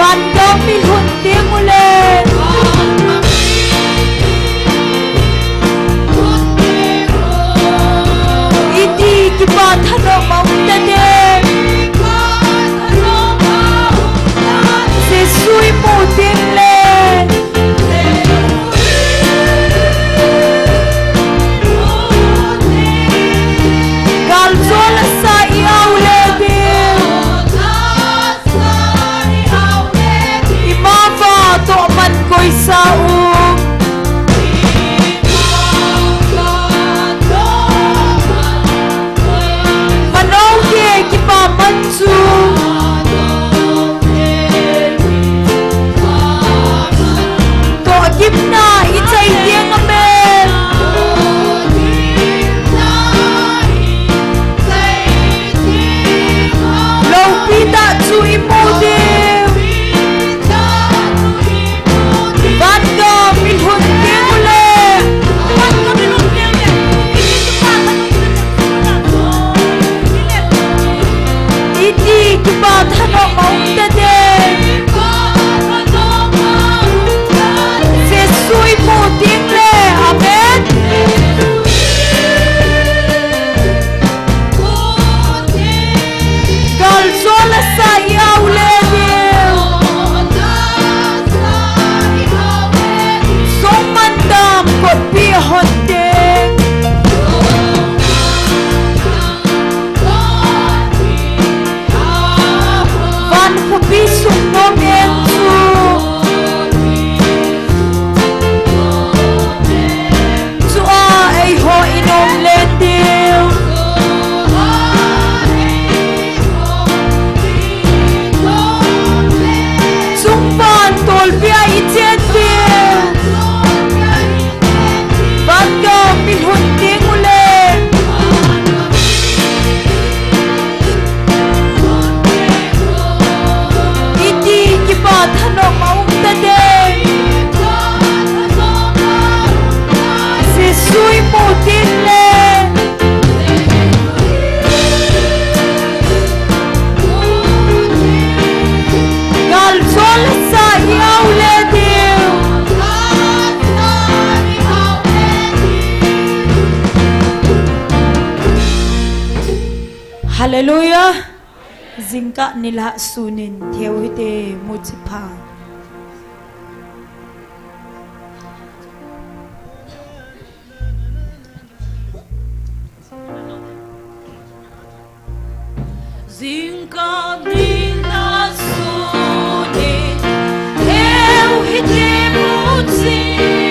van gao mi hun tiếng ule iti ki ba thano maung ta de se sui mu tiếng le gal zola sa iau le imava to man koi sa manau ke ki pa man chu to kim na i chai tiang ame lo pita chu i mo de van go mi hun tiang ule iti ki ba thano maung ta de se sui mo tiang le amen gal zola sa iau le song man dam ko pi hon de van ko pi sung no men chu a ai ho inom le tiu sung van tol bia i chen tiu van go mi hun ting ule iti ki ba thano maung ta de se sui mo tin le gal zol sa iau le tiu hallelujah zingka nila sunin theo hite muchipa zingka nila sunin theo hite muchi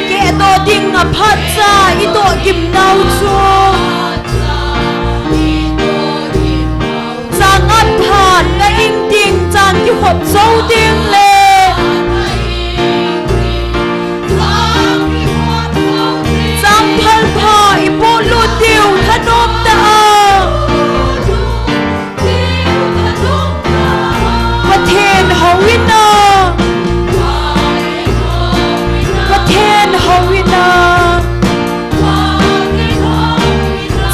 ke to ding a phacha i to kim nau chu sangat than nga ing ting chan ki hop zau ding le sam phal pha i po lu tiu thanom ta pathen howina pathen howina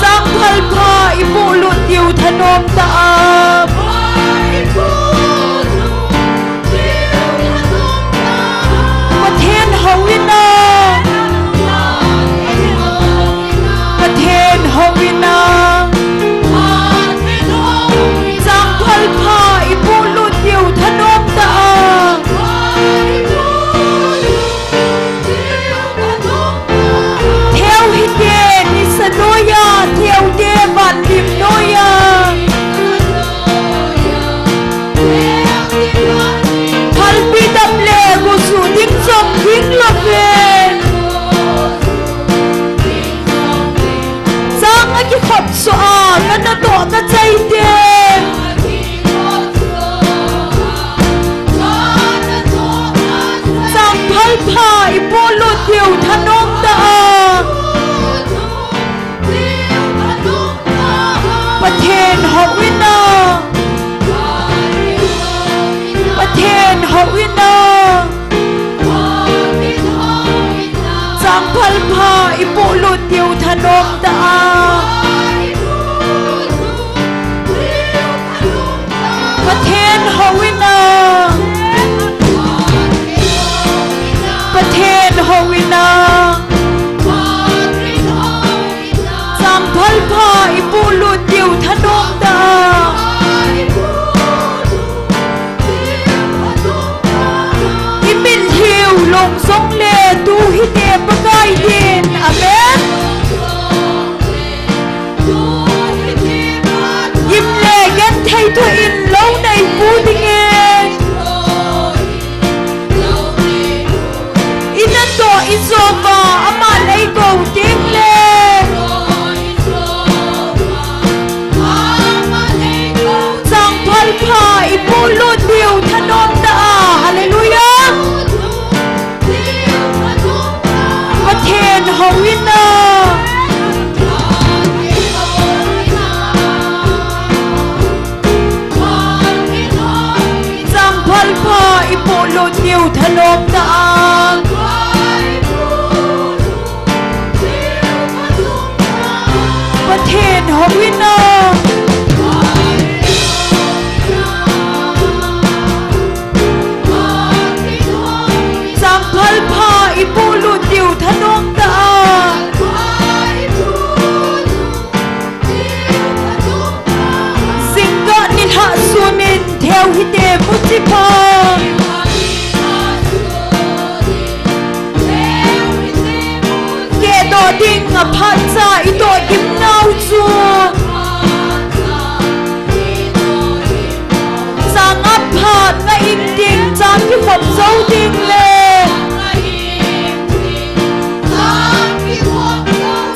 sam phal pha i po lu tiu thanom ta pathen howina pathen howina sam phal pha i po lu tiu thanom ta theo hi de ni sanoya theo de van lim noya phal pi dam le go su ding som ding lo ve sang a ki khop so a na na to ta chai de sang phal pha i po lu tiu thanom ta pathen howina pathen howina sang phal pha i po lu tiu thanom ta pathen howina thanom taประเทศหอวินาสังพัลพาอิปูลุติวทนงตาสิงกะนิทะสุนินเทวหิเตมุจิพาเกโตดิงอภัสสะอิโตกิมนาวจูสังอภัสงะอิงดิงจามที่ขบเจ้าดิงเล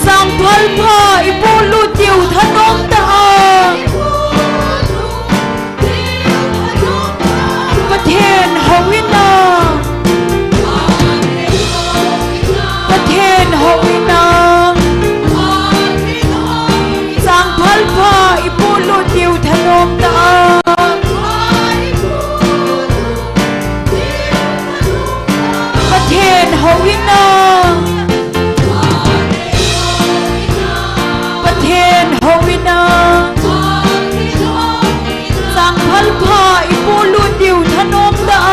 สังพัลพาอิปูลุติวทนงตาประเทศหอวินาประเทศหอวินาสังพัลพาอิปูลุติวทนงตาประเทศหอวินาประเทศหอวินาสังพัลพาอิปูลุติวทนงตา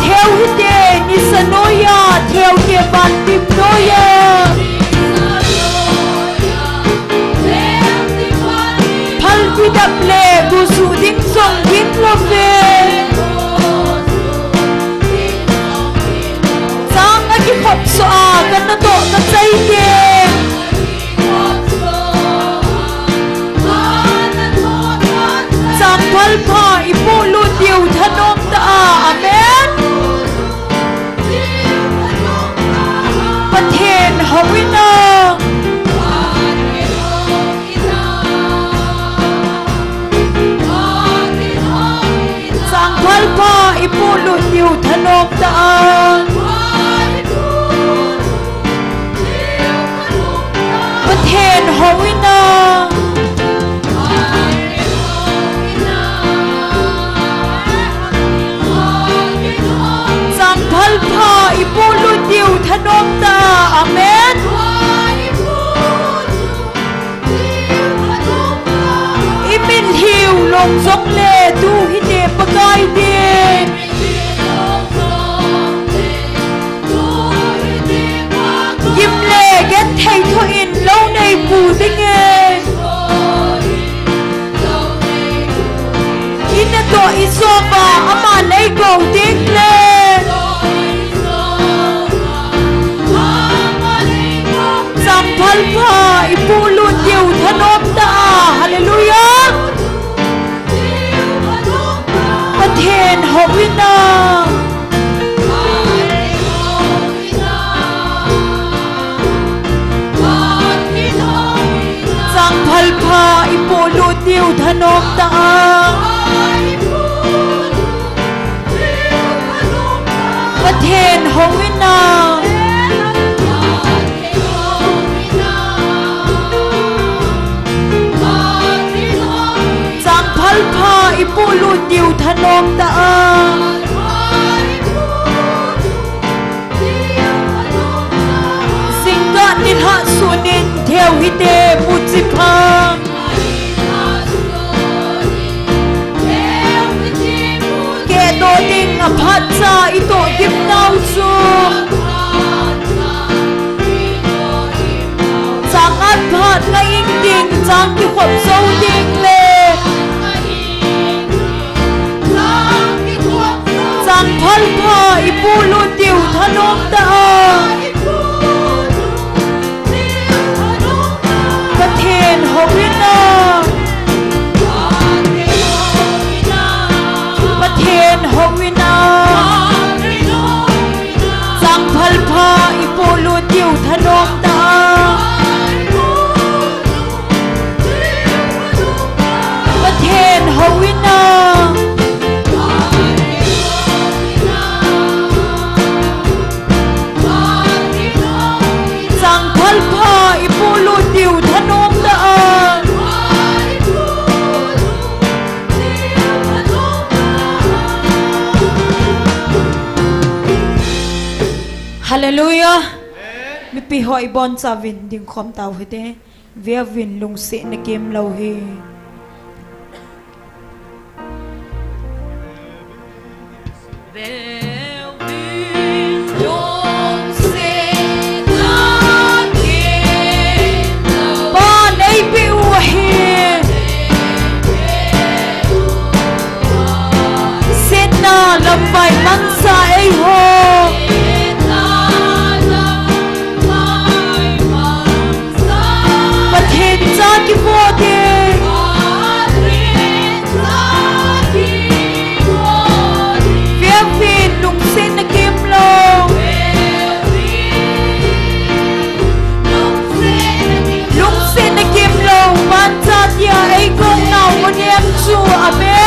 เทวหิเตนิสโนยาเทวเกบันติปโนยาพัลวิดับเลกุสุดิงทรงยิงลมเวสังอากิขบสอากันนะโตกันใจเย็นสังพัลพาอิปูลุติวทนงตาอาเมนประเทศหอวินาสังพัลพาอิปูลุติวทนงตาประเทศหอวินาสังพัลพาอิปูลุติวทนงตาอาเมนอิมินฮิวลงซงเลดูฮิเดปะกายเดยิมเลเกตไททออินเล่าในปูดิเงอินโตอิโซบาอามาในโกดิงเลสัมพัลพาอิปูลุติวทนมตาฮาเลลูยาประเทศหอวินาสังพัลพาอิปูลุติวทนมตาประเทศหอวินาสังพัลพาอิปูลุติวทนมตาสิงกะนิทะสุนินเทวหิเตมุจิพาเกโตดิงอภัสสะอิโตกิมนาวจูสังอัดพัดงะอิงดิงจังที่ขบเจ้าดิงเลสังพัลพาอิปูลุติวทนมตาประเทศหอวินาประเทศหอวินาสังพัลพาอิปูลุติวทนมตา Hallelujah. Mi pi hoi bon sa vin ding khom tau hete. Via vin lung se na kem lau he. Bon ai pi u he. Set na lam vai man sa ai ho. Ki vote Via vin lung sen na kim lo Lung sen na kim lo Ban cha tia ai con nào con em chu amen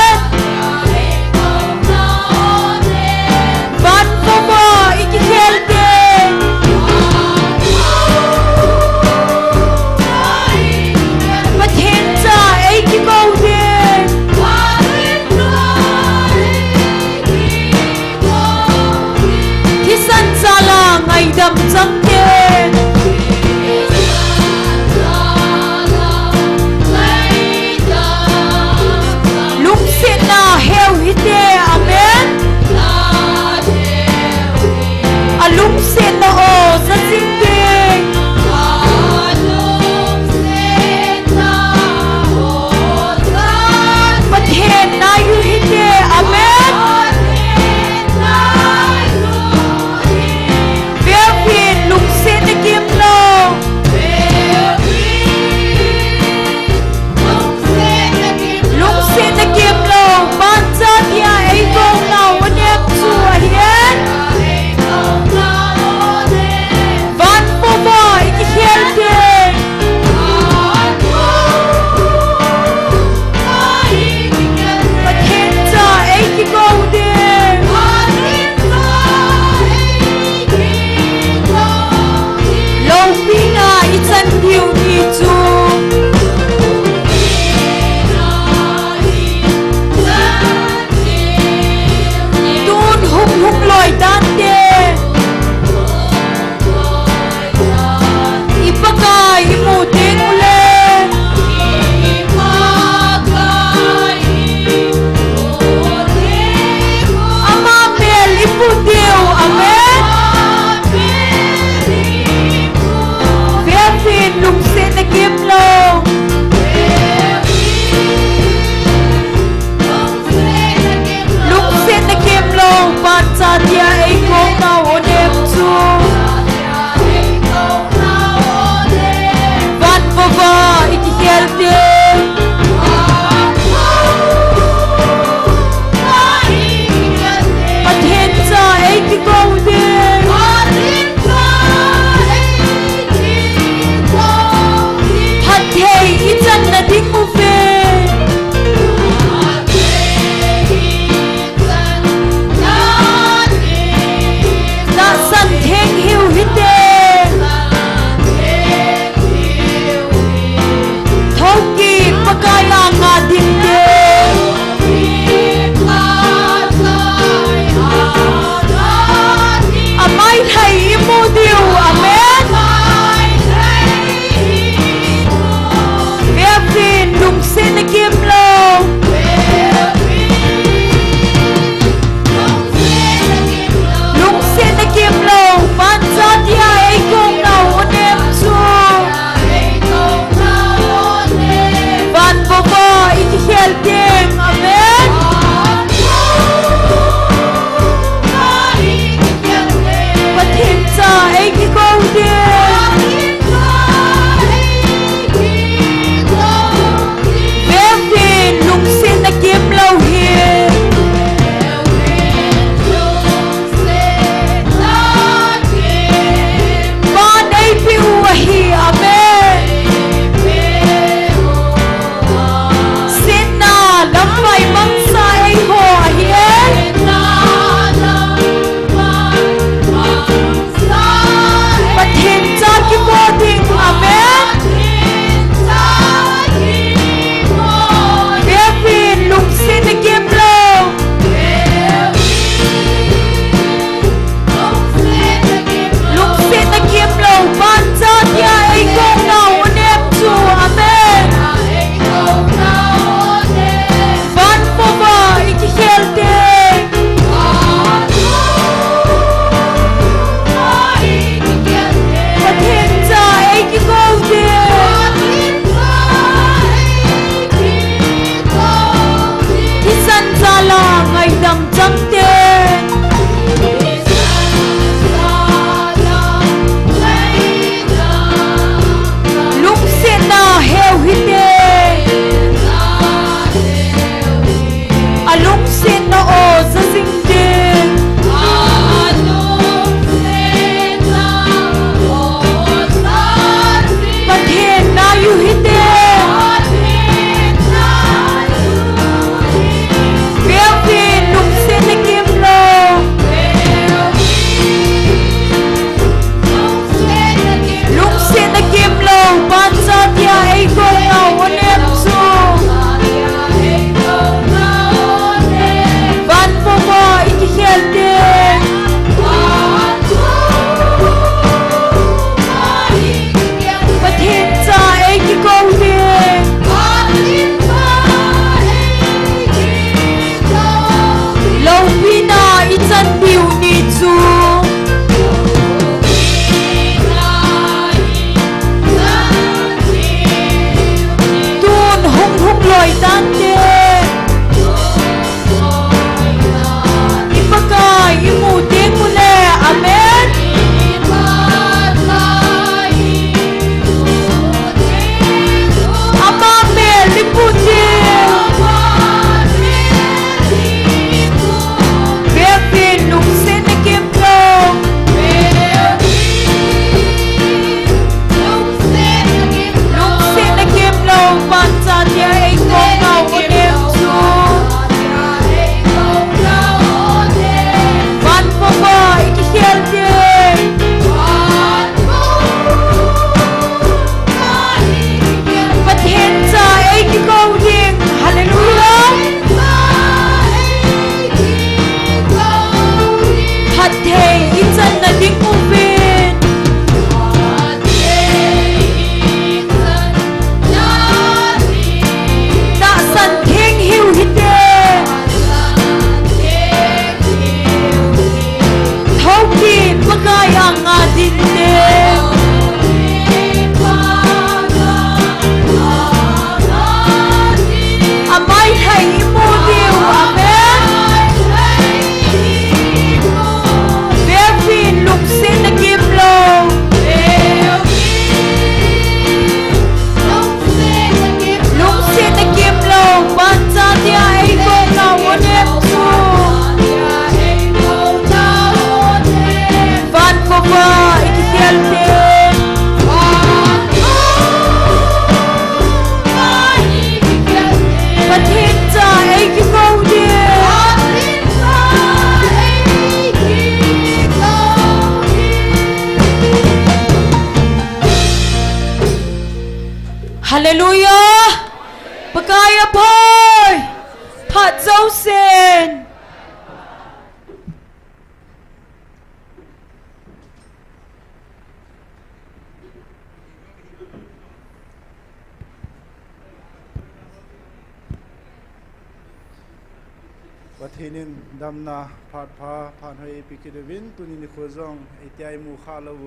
วัฒนินดำนาผาดพาผ่านให้ปิกิดวินตุนินขวจงไอเตียมูข้าลาว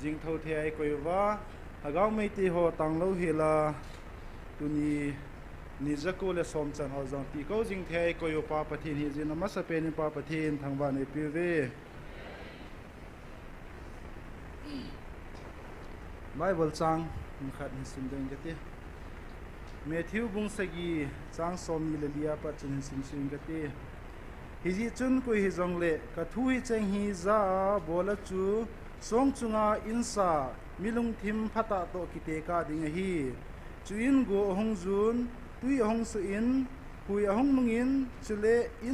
จิงเท่าเทียก็อยู่ว่าหากเอาไม่ตีหัวตังลาวเฮลาตุนีนิจกูเลสมจันหอจงตีเขาจิงเทียก็อยู่ป่าปะทินฮิจินมัสเปนิป่าปะทินทางบ้านในพิเวไบเบิลจังมุขัดหิสุนเดงกติเมทิวบุงสกีจังสมมิลเลียปัจจุบันสินสุนกติฮิจิจุนกุยฮิจงเลกะทุยเจงฮิซาโบลจูสงจุงาอินซามิลุงทิมพัตตาโตกิเตกาดิงฮีจุอินโกหงจุนตุยหงสุอินหุยหงนุงอินจุเลอิ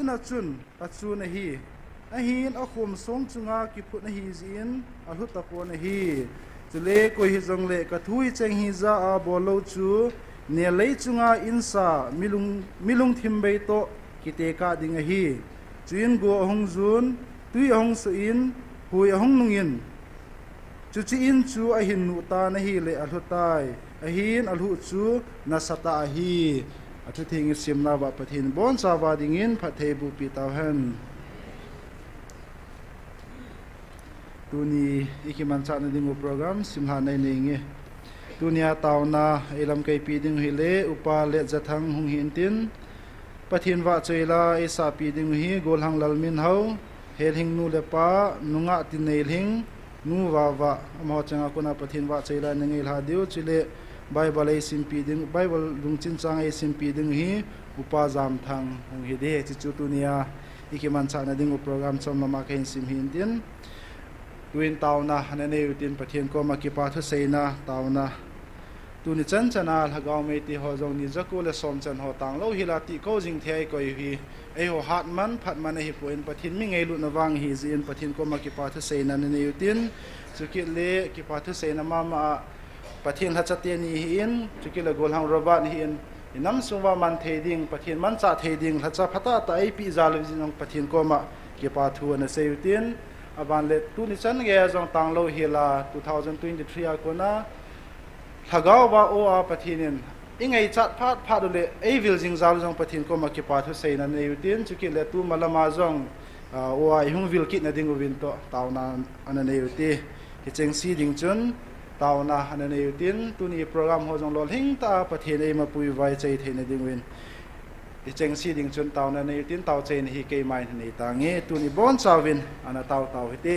นอจุนอจูนฮีอหินอคุมสงจุงากิพุนฮีจินอหุตะโกนฮีจุเลกุยฮิจงเลกะทุยเจงฮิซาโบโลจูเนเลจุงาอินซามิลุงทิมเบโตกิเตกาดิงฮีจุอินโกหงจุนตุยหงสุอินหุยหงนุงอินจุจิอินจูอหินนุตานะฮีเลอลุตายอหินอลุจูนัสตาฮีอทุทิงสิมนาบะปะทินบอนซาวาดิงินพะเทบุปิตาเฮนตุนีอิกิมันชานะดิงุโปรแกรมสิมหาในนิงตุนีอาตาวนาเอลัมไกปีดิงฮิเลอุปาเลจะทังหุงหินตินปะทินวะเจลาเอสาปีดิงฮีโกลหังลัลมินเฮาเฮลหิงนูเลปานุงะตินเนลหิงนูวาวะอมหจังกุนาปะทินวะเจลานึงเอลหาดิวจิเลไบเบิลเอซิมปีดิงไบเบิลลุงจินจังเอซิมปีดิงฮีอุปาจามทังหุงฮิเดจิจุตุนียอิกิมันชานะดิงุโปรแกรมชมมามาเกนซิมหินตินวินตาวนะนันเอวิตินปะเทียนก็มากิปาทุเซนะตาวนะตุนิจันจันาลฮะกาวเมติฮอจงนิจักุเลสอมจันฮอตังโลฮิลาติโกจิงเทไอก็ยฮีไอโหฮัดมันพัดมันไอฮิปุอินปะทินมิงไอลุนวังฮีจินปะทินก็มากิปาทุเซนะนันเอวิตินจุกิเลกิปาทุเซนะมาปะทินฮัจเตียนีฮินจุกิเลโกลฮังรบันฮินน้ำสุวามันเทดิงปะทินมันจะเทดิงฮัจพัตตาตาไอปิซาลวิจินปะทินก็มากิปาทุนะเซวิตินอาบันเลตุนิสันเกยจงตังโลฮิลา2023อากุนะถ้าก้าวว่าโออาปะทินินอิงไอจัดพาดเลไอวิลจิงซาลจงปะทินก็มากิปาทุเซนันเอวิตินจุกิเลตุมาละมาจงโออาหุงวิลกินดิงวินโตตาวนาอันนั้นเอวิติฮิเจงซีดิงจุนตาวนาอันนั้นเอวิตินตุนีโปรแกรมโฮจงลอลหิงตาปะทินเอมาปุยไว้ใจเทนดิงวินเจงซีดิงจนเตาในตินเตาเจนฮีเกย์ไมน์ในต่างเงี้ยตัวนี้บอนซาวินอันนั้นเตาฮิต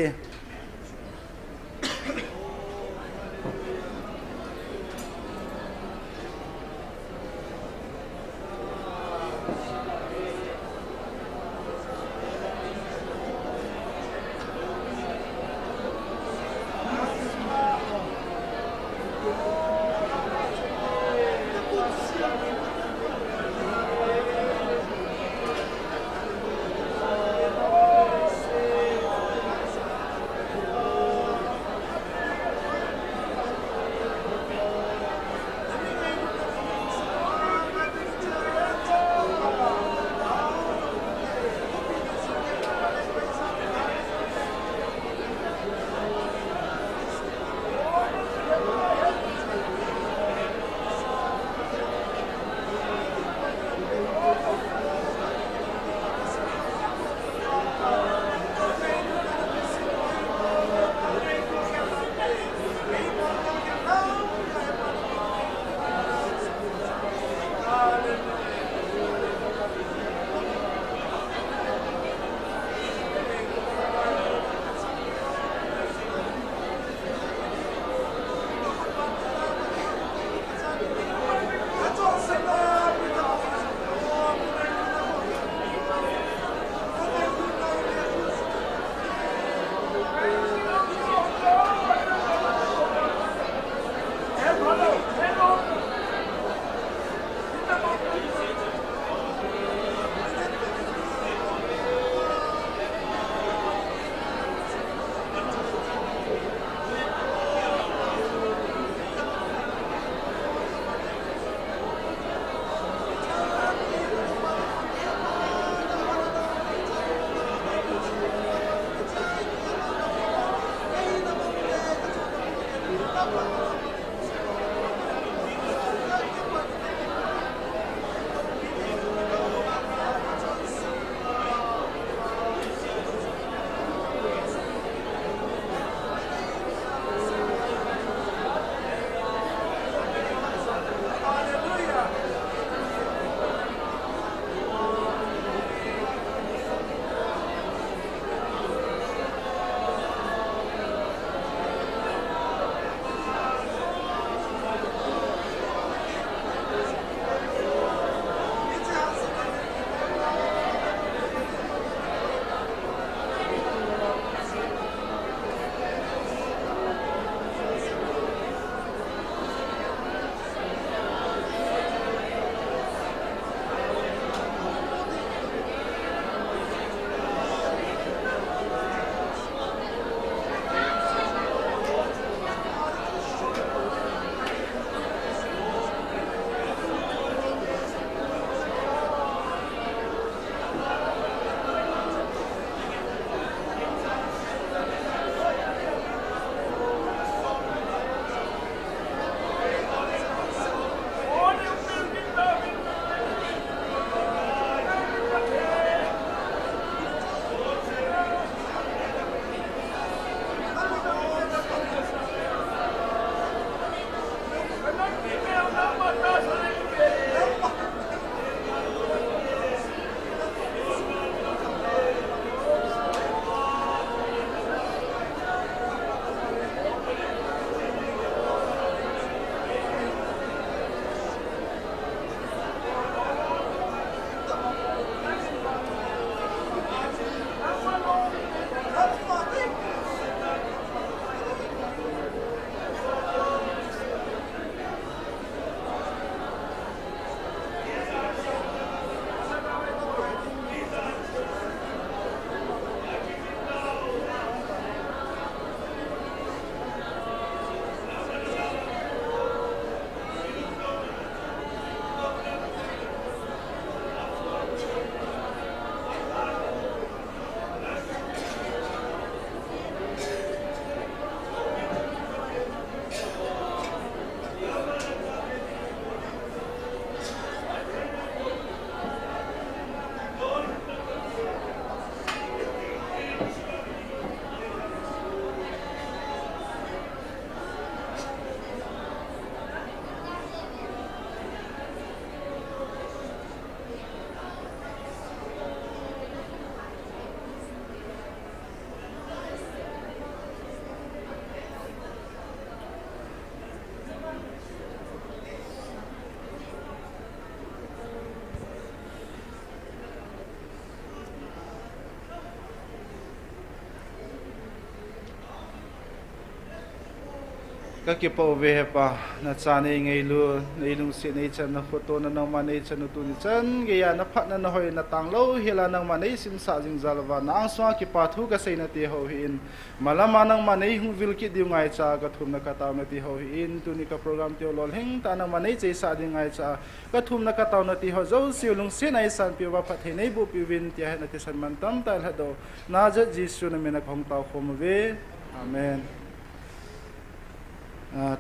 các cái bộ về pa na cha này ngay lu này lung si này chân na photo na nang man này chân na tu ni chân cái na phát na hoi na tang lâu hela nang man này sim sa jing zalwa na ang swa ki pa thu ka sei na ti ho hin malama nang man này hung vil ki diu ngai cha ka thum na ka taw na ti ho hin tu ni ka program ti lol heng ta nang man này chei sa ding ngai cha ka thum na ka taw na ti ho zo si lung si nai san pi wa phat he nei bu pi win ti ha na ti san man tam ta la do na ja jisu na me na khong taw khom ve amen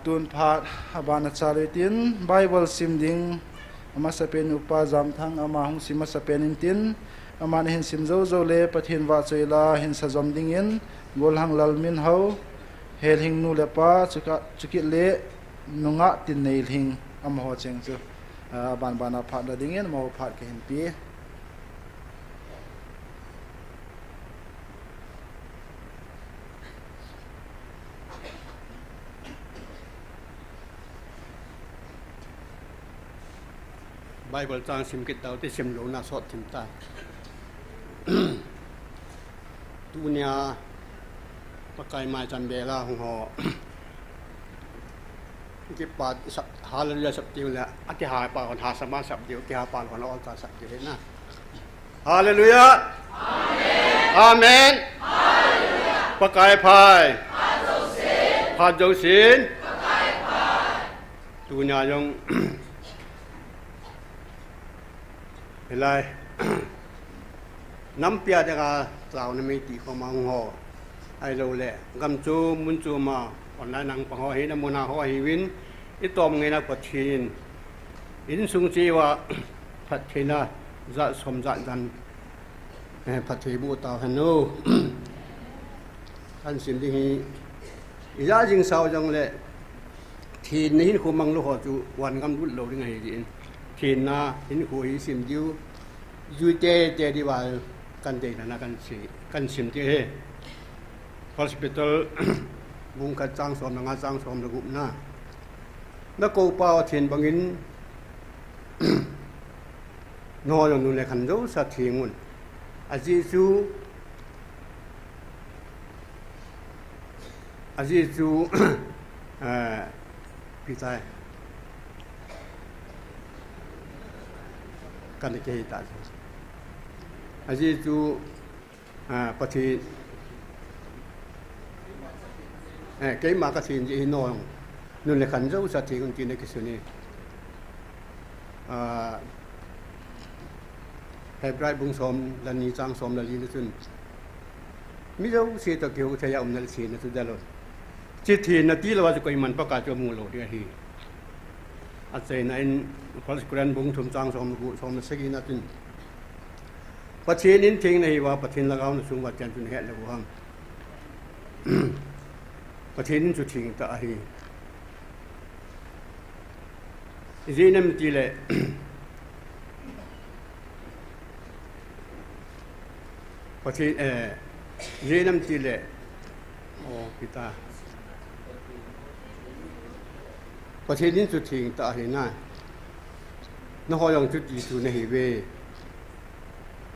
tuân phát abana charitin Bible sim ding ama sapen upa jam thang ama hung sim sapen in tin ama hin sim zo zo le pathin wa choila hin sa jom ding in gol hang lal min ho hel hing nu le pa chuki le nunga tin nei hing am ho cheng chu ban bana phat la ding in mo phat ke hin pi Bible trang sim kit tao te sim lo na sot tim ta tu nya pakai mai chan bela hong ho ki pa hallelujah sab tiu la ati ha pa kon ha sama sab tiu ki ha pa kon ol ta sab tiu na hallelujah amen hallelujah pakai phai pha jo sin pakai phai tu nya yong lại nắm bia để cả tàu này mấy tỷ không mang hồ ai lâu lệ gam chú muốn chú mà còn lại năng bằng họ hết là muốn họ hi win ít tôm người nào bật thiên in sung chi wa bật thiên là dạ sôm dạ dần bật thiên bu tàu hành nô anh xin đi giá riêng sao trong lệ thì nín khu mang lúa họ chú hoàn gam đút lâu đi ngày gì thì na hin khui sim ju te di wa kan de na kan sim te he hospital bung ka chang som nga chang som la gup na ko pa thin bangin no lo nu le khan do sa thingun aji chu pitai kan ke ta aji chu pathi cái mà cái chuyện gì nói nên là khẩn dấu sa thì con tin cái sự này hay brai bung som là ni trang som là li nó chun mi dấu si to kiểu thay ông là si nó tu rồi chỉ thì nó tí là cái mình bắt cả cho mua lô đi hi à thế này có cái bung thum trang som nó sẽ cái nó chun bắt thiên đến thiên này và bắt thiên là cao nó xuống bắt chân chun hẹn là của hăngประเทศนี้จุดทิ้งตาฮีจีนมันตีเลยประเทศจีนมันตีเลยโอ้พิตาประเทศนี้จุดทิ้งตาฮีน่ะน้องเขายังจุดจีสุในฮีเว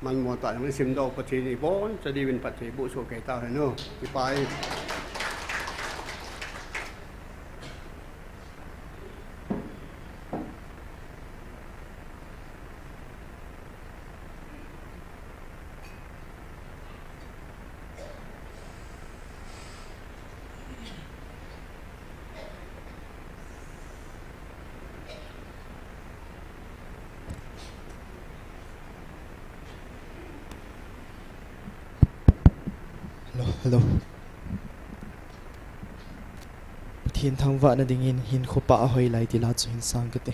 มันมัวตายมันซิมดอกประเทศนี้บอนจะดีเป็นประเทศบุษโกเกตาเห็นเนาะที่ไป Hello. Thiên thang vợ na dingin hin khopa hoi lai ti la chu hin sang kate.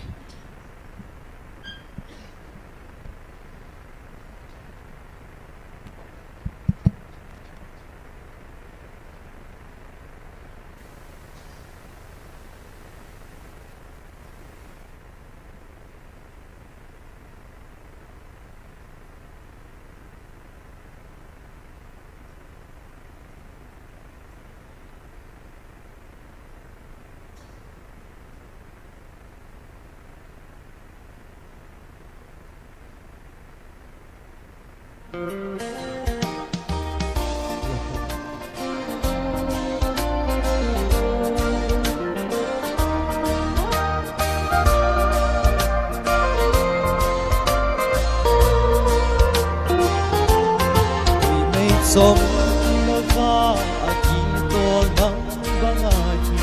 som lova akito ng bangahi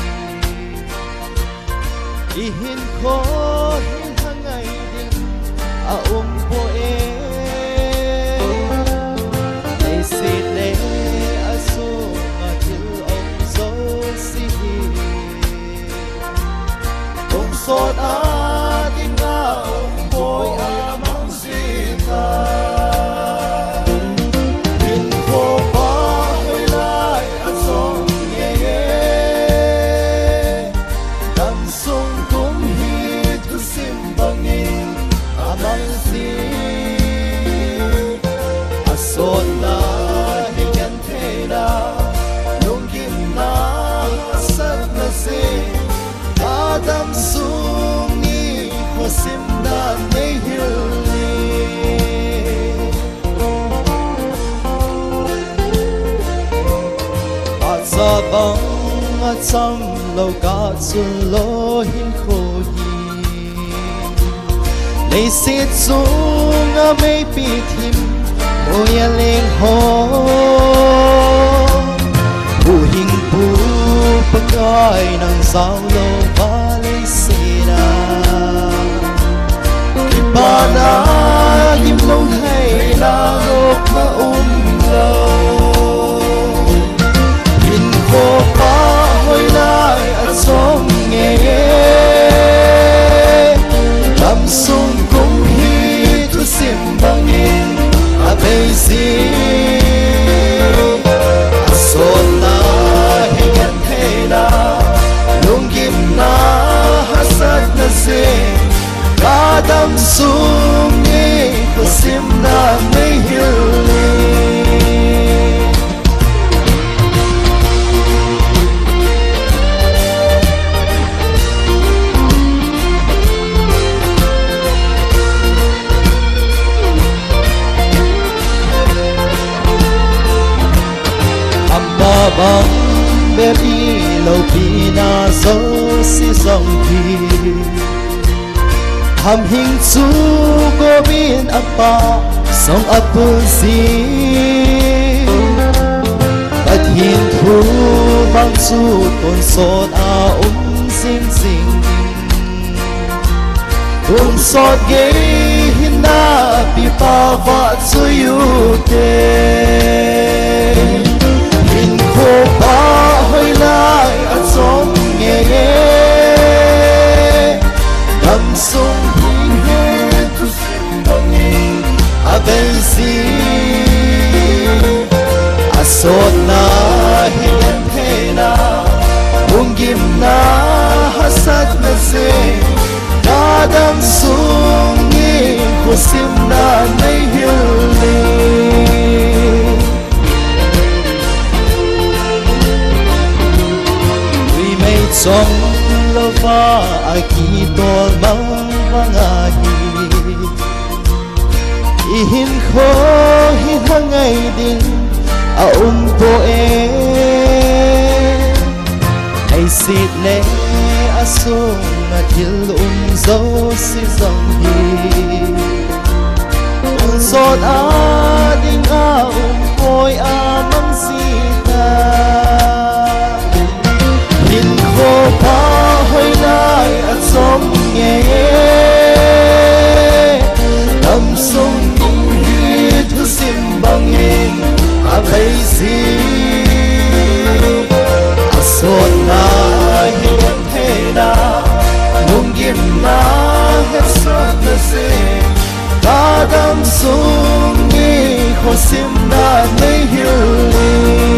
ihin ko hinhangay din aong poe ay sile aso matil ang zosihi kung sot ating aong poe amang sita Adam sungi hosim na may hilli at sabang at samlaw ka sulohin kohi Naisit sunga may pitim Uyaling ho Buhing pagkay ng saulo balisira Ipanagin mong hay larok na umlaw Hinko pa ho'y lay at somngeye Lamsong kong hito simbangin Abay Ason na hingan hela Lunggim na hasad na sing Kadam sungi Kusim na may hiling Bang bebi lâu pina zo si dòng đi hàm hình chú cô bin apa song apu si bát hin thu bang chú tôn sốt sing sing tôn sốt ghé hin na pi pa va chú yu te Ko pa ho'y lay at somngeye Damsong hinghe to simbangin Abelsi Asot na hingan hena Munggim na hasad na sing Kadam sungi Kusim na may hiling Song lova akito mang bangahi Ihin ko hinhangay din aong poe Ay sitle asong atil umzo si zanghi Unsot ading aong poe amang sita Ko pa ho'y lay at somngeye Damsong kong hito simbangin Abay si Asot na hingan hena Munggim na hesot na sing Kadam sungi Kosim na may hiling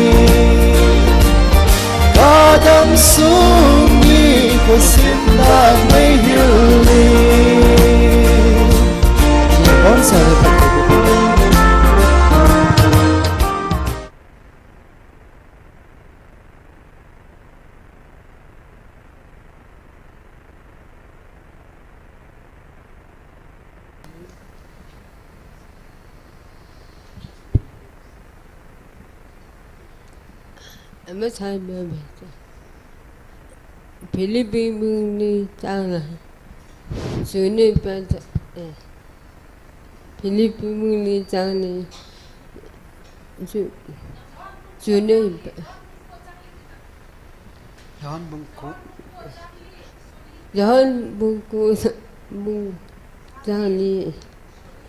Kadam sungi Kusim na may hiling Con sa pagkukulang Ama saymam işte. Pilipinli tanga. Suni pata. Pilipinli tanga. 주님 연 bunku jani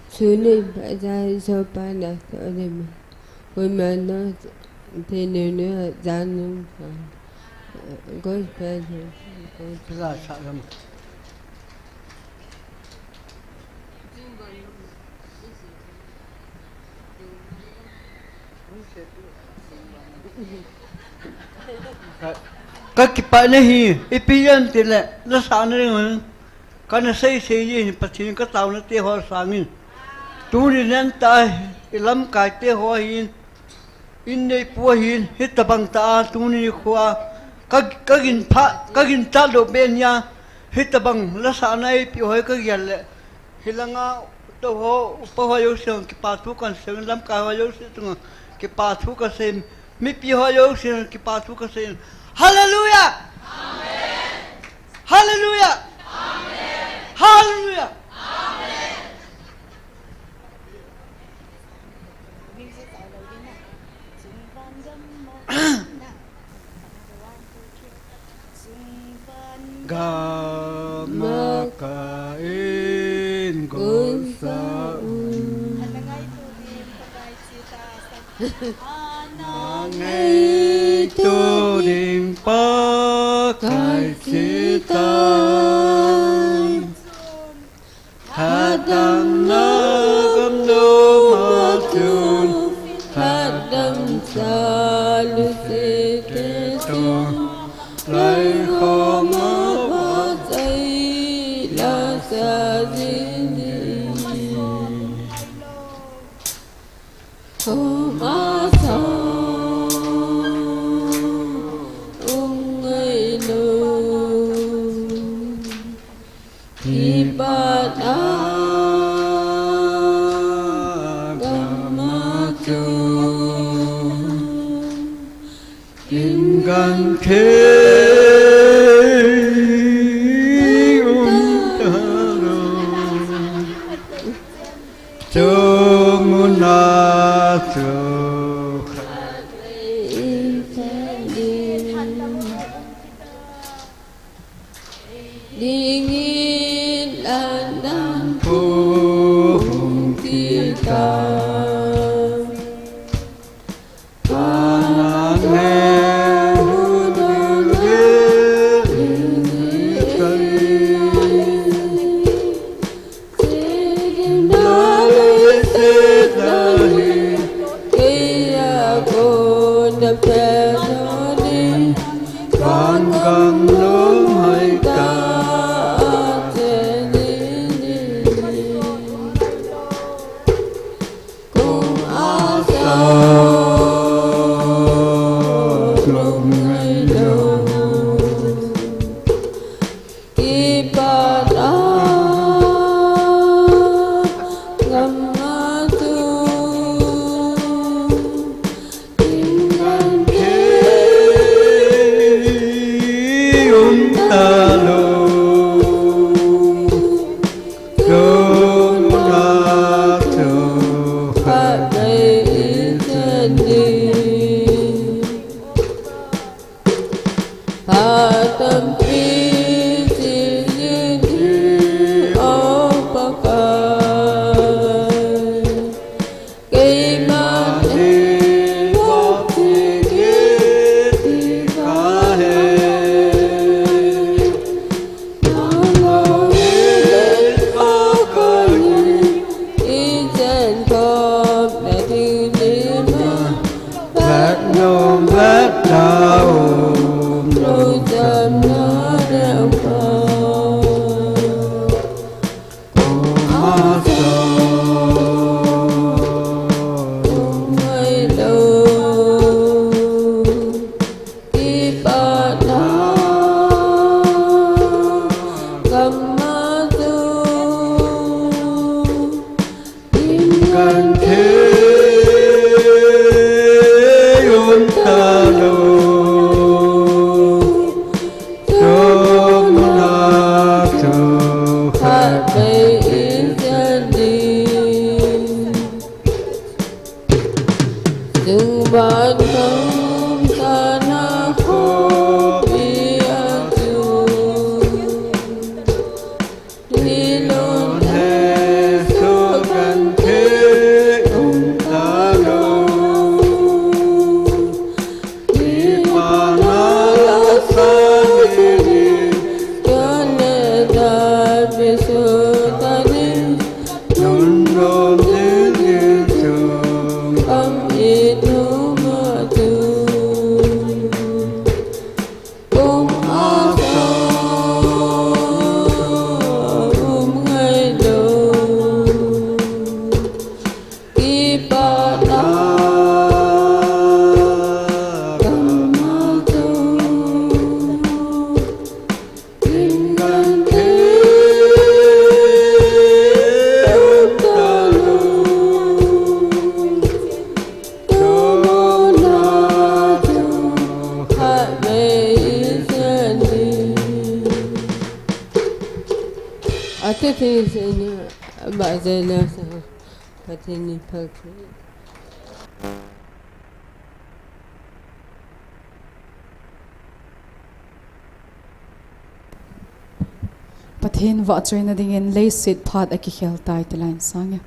주님 바자에서 받았더니 얼마나 되느냐 자는 것까지 ra sợ lắm các cái bạn này ipian thì là nó sáng đấy mà cái nó xây gì bắt chín cái tàu nó tiêu hoa sáng đi tu đi nên tai lắm cái tiêu hoa hin in đây bùa hin hít tập bằng ta tu đi khoa các gin ta đồ bên nhà hít tập bằng nó sáng này biểu hỏi các gì là hi là ngao tàu hoa bao hoa yêu sương cái ba thu con sương lắm cái hoa yêu sương cái ba thu con sương mi biểu hoa yêu sương cái ba thu con sương Hallelujah! Amen! Hallelujah! Amen! Hallelujah! Amen! Gamakain Gosaun Nangai tu đêm pa kai chi tai hadam na gam no ma chun hadam sa lu se ke ton lai kho ma ba sai la sa din ma sa Ibadah Gamatu Ingkang ke untaro Tumunatu dingin dan pun kita nom dư dư chung âm y nu mơ tu ôm a sa ngày đầu kỳ ba ta cầm ma tu kim gan thế ta lu tu na tu hạ về yên đi Ate thì bà dạy là sao? Ate ni phật. Pathin vợ chơi na dingin lay sit phat aki khel tai telan sangya.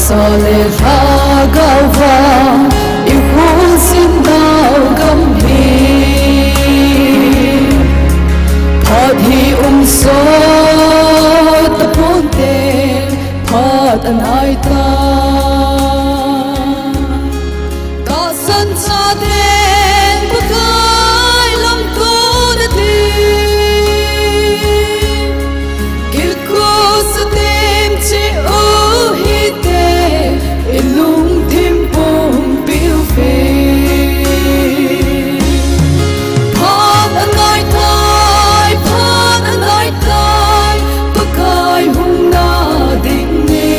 Sole ra gao va yêu hun xin đau gam hi phật hi so ta ponte phật an ai ta ka san cha den bu kai lam tu na ti kil ko sa tem chi o hi ilung tim pom piu fe phan angai tai pakai hung na ding ni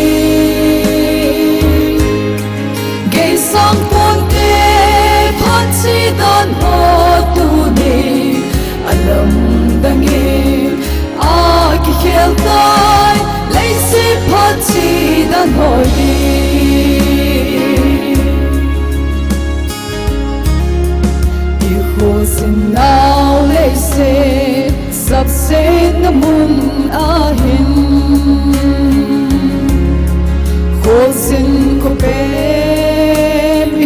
gay sang pon te phan si dan ho tu ni alam dangi a ki khel tai lấy si phan si dan ho ni Sin nào lấy se sắp se namun ahin khô sin ko pe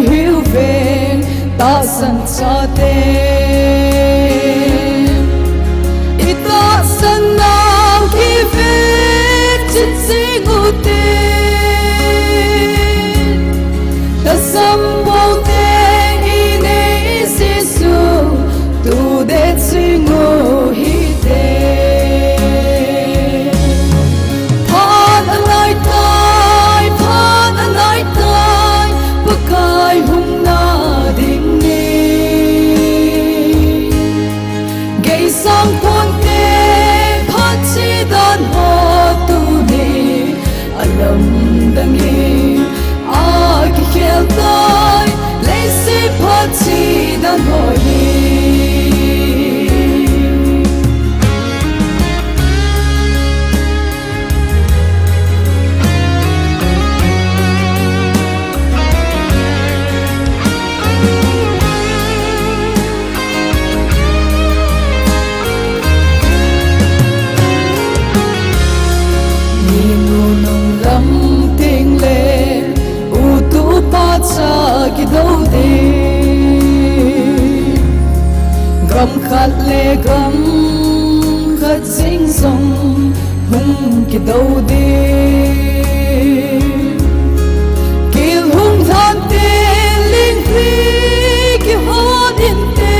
hiu ve ta san cha te ita san nào ki ve chit sing u te ta sam bo te tu de singo hi te phan anai tai pakai hung na ding ni gay sang pon te phan si dan ho tu ni alam dangi a ki khel tai lấy si phan si dan ho ni gam khát le gam khát sing song hung ki đâu đi kil hung than te linh phi ki ho din te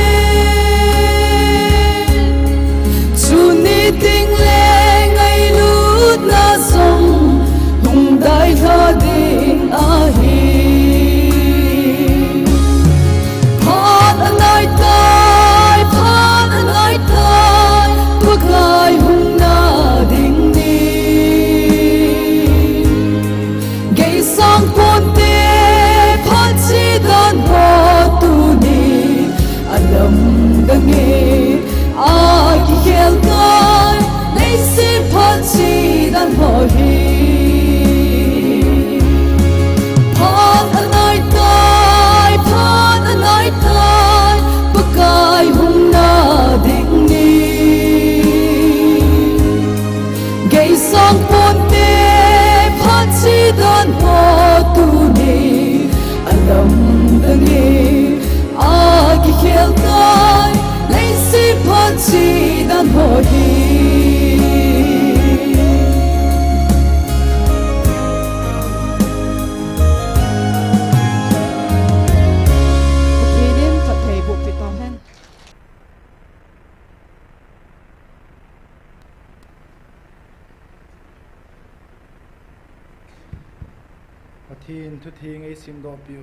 chu ni ting le ngai lut na song hung dai tha ding a hi pakai hung na ding ni Pathin thu thi ngay sim do piu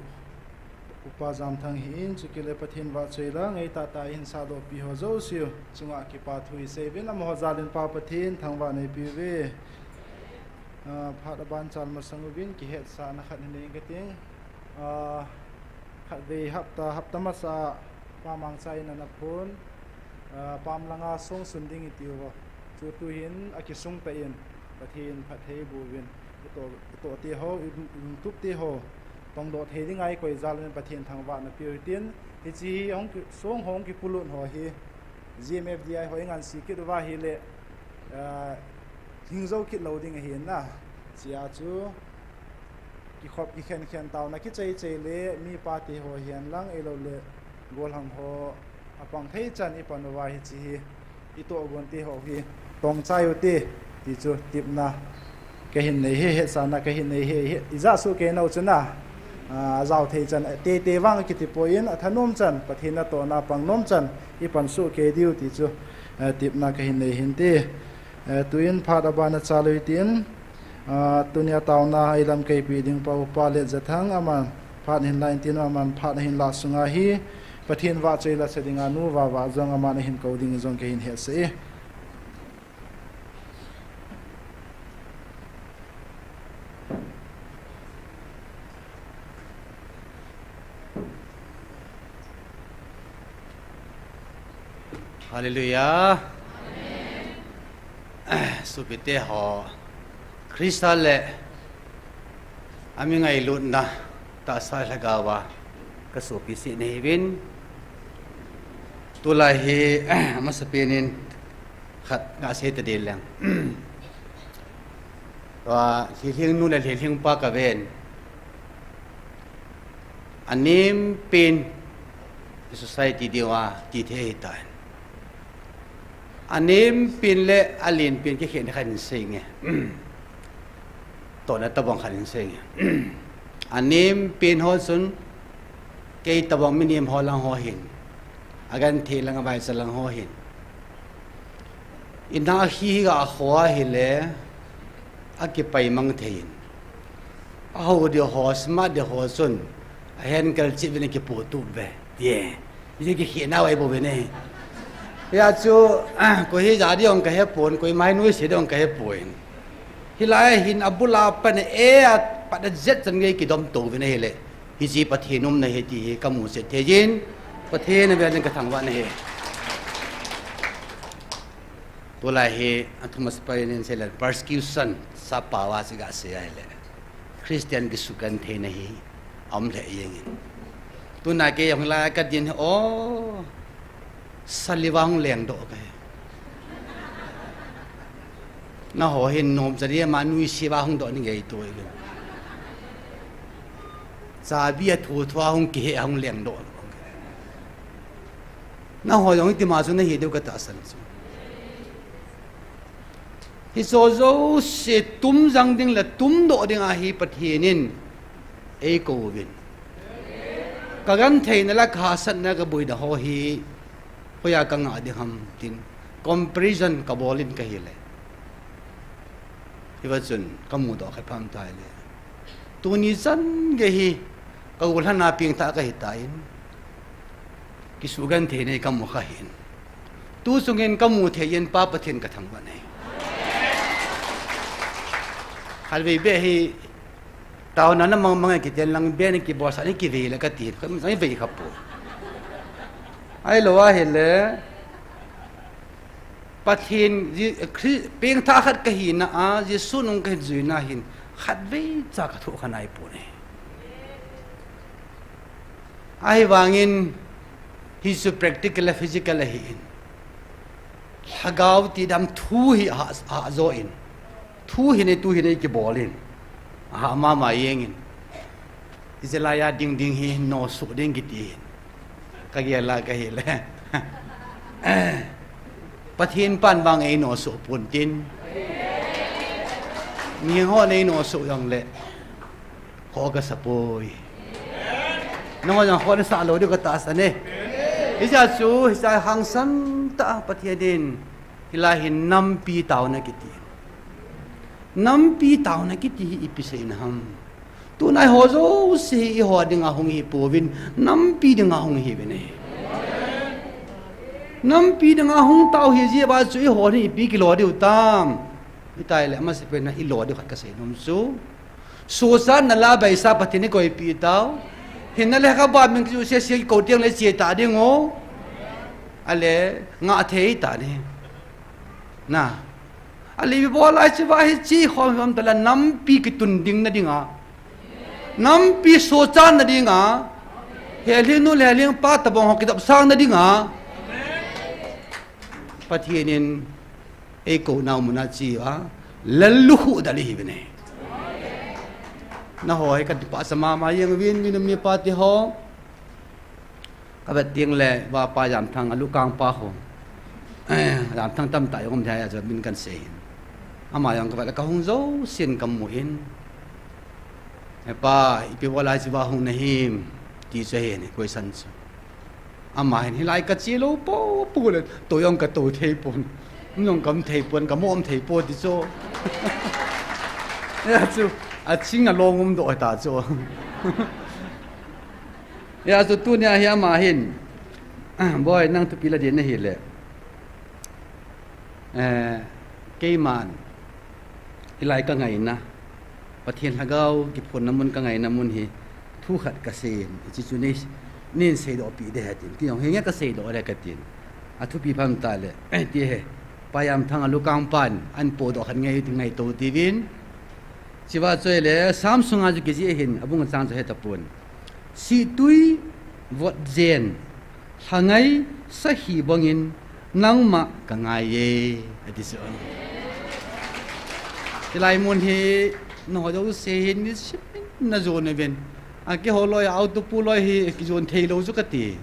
upa jam thang hi in chukile pathin wa cheila ngai ta ta in sa do pi ho zo siu chunga ki pa thui seven am ho zalin pa pathin thangwa nei pi ve phat ban chal ma sangubin ki het sa na khat nei gating khat ve hapta ma sa pa mang chai na na phun pam langa song sunding itiwa chu tu hin akisung ta in pathin phat he bu win to ti ho tup ti ho tong do the ding ai koi zalin pathin thangwa na pi tin hi chi ong song hong ki pulun ho hi GMFDI hoi ngan si ki wa hi le hingzo ki loading hi na chia chu ki khop ki khen taw na ki chei le mi party ho hian lang elo le gol hang ho apang thei chan I pan wa hi chi I to gon ti ho hi tong chai u ti chu tip na ke hin nei he sa na ke hin nei he iza su ke no chuna zau thei chan te wang ki ti poin athanom chan pathina to na pang nom chan I pan su ke diu ti chu tip na ke hin nei hin ti tuin phada bana chalui tin tunia tauna ilam ke pi ding pa le zathang aman phat hin line tin aman phat hin la sunga hi pathin wa cheila sedinga nu wa zong aman hin coding zong ke hin he se Hallelujah. Supite ho Kristal le ami ngai lut na ta sa lagawa ka supi si nevin tulahi masapinin khat nga se ta dilang wa hiling nu le hiling pa ka ven anim pin society diwa ti the tan anim pin le alin pin ke khen khan sing to na tabang khan sing anim pin ho sun ke tabang minim ho lang ho hin agan the lang bai sa lang ho hin ina hi ga khwa hi le akipai mang thein ho de ho smart de ho sun hen kal chi ne ke pu tu be ye ye ke khina wai bo be ne ya chu ko hi ja di ong ka he pon ko mai nu se dong ka he poin hilai hin abula pan e at pa da jet chan ngai ki dom to ve ne le hi ji pathinum na he ti ka mu se the jin pathen ve ne ka thangwa ne he to la he athumas painen se le persecution sa pawa se ga se ai le Christian ki sukan the ne hi am le yeng tu na ke yang la ka din o Saliwang leng do ka na ho hin nom jari ma nui siwa hung do ni ngai to ge sa bia thu thwa hung ki he hung leng do na ho yong ti ma su na hi do ka ta san su hi so zo se tum jang ding la tum do ding a hi pathinin e ko win ka gan thein la kha san na ka bui da ho hi hoya ka nga di ham tin comparison ka bolin ka hile iwachun kamu do kha pham tai le tu ni san ge hi ka ulhan na ping ta ka hitain ki sugan the ne kamu kha hin tu sungen kamu the yen pa pathin ka thang ba ne halwe be hi taw na mang ki ten lang be ne ki boss ani ki ve la ka ti ka mai ve kha po ai lo wa hele pathin ji peng tha khat ka hi na a ji sunung ka ji na hin khat ve cha ka thu khanai pu ne ai wangin hi su practical physical hi in hagaw ti dam thu hi a zo in thu hi ne tu hi ne ki bolin a ma ma yengin izela ding ding hi no su ding ki ti kagela ka hile pathin pan bang e no so pun tin ni ho nei no so yang le ho ka sapoi no yang ho na sa lo de ka ta sa ne isa su isa hang san ta pathiadin hilahin nam pi taw na kiti nam pi taw na kiti ipise na ham tu nai ho zo si ho ding a hong hi povin nam pi ding a hong hi bene nam pi ding a hong tau hi ji ba chui ho ni pi kilo diu tam itai le ama se pe na i lo diu khat ka se nom su so san na la bai sa patini ko pi tau hin na le ka ba min ju se se ko tiang le che ta ding o ale nga thei ta ni na ali bo la chi ba hi chi khom khom ta la nam pi ki tun ding na dinga nam pi so chan na dinga he li nu le ling pa ta bong ho ki dap sang na dinga pathianin e ko naw mu na chi wa lalu hu da li hi bene na hoi ka pa sama ma yang win min mi pa ti ho ka ba tiang le wa pa yam thang alu kang pa ho lam thang tam ta yom thai a min kan se ama yang ka ba ka hung zo sin kam mu in e pa ipi wala si ba hung na him ti se he ni koi san su ama hin hilai ka chi lo po pu le to yong ka to thei pon nhung cầm thầy buồn cầm ôm thầy buồn thì cho, ya chú chính là lo ngom đội ta cho, ya chú tu nhà hiam mà hin, boy năng tu pila điện này hin lệ, cây màn, ilai ka ngày na,ประเทศฮะเกากิพลน้ำมันka ngàyน้ำมันhi, thu khát ka sen, chỉ chú này nên xây đồ bị để hết, cái ông hiện cái xây đồ để cái tiền, thu pi phàm ta lệ, thì he payam thang alu kang pan an po do khan ngai ti ngai to ti vin chiwa choi le samsung aju ki ji hin abung chang cha heta pun si tui vot zen hangai sa hi bongin nangma ka ngai ye ati so tilai mun hi no do se hin ni na zo ne ven a ke ho loi auto pu loi hi ki zon thei lo zu ka ti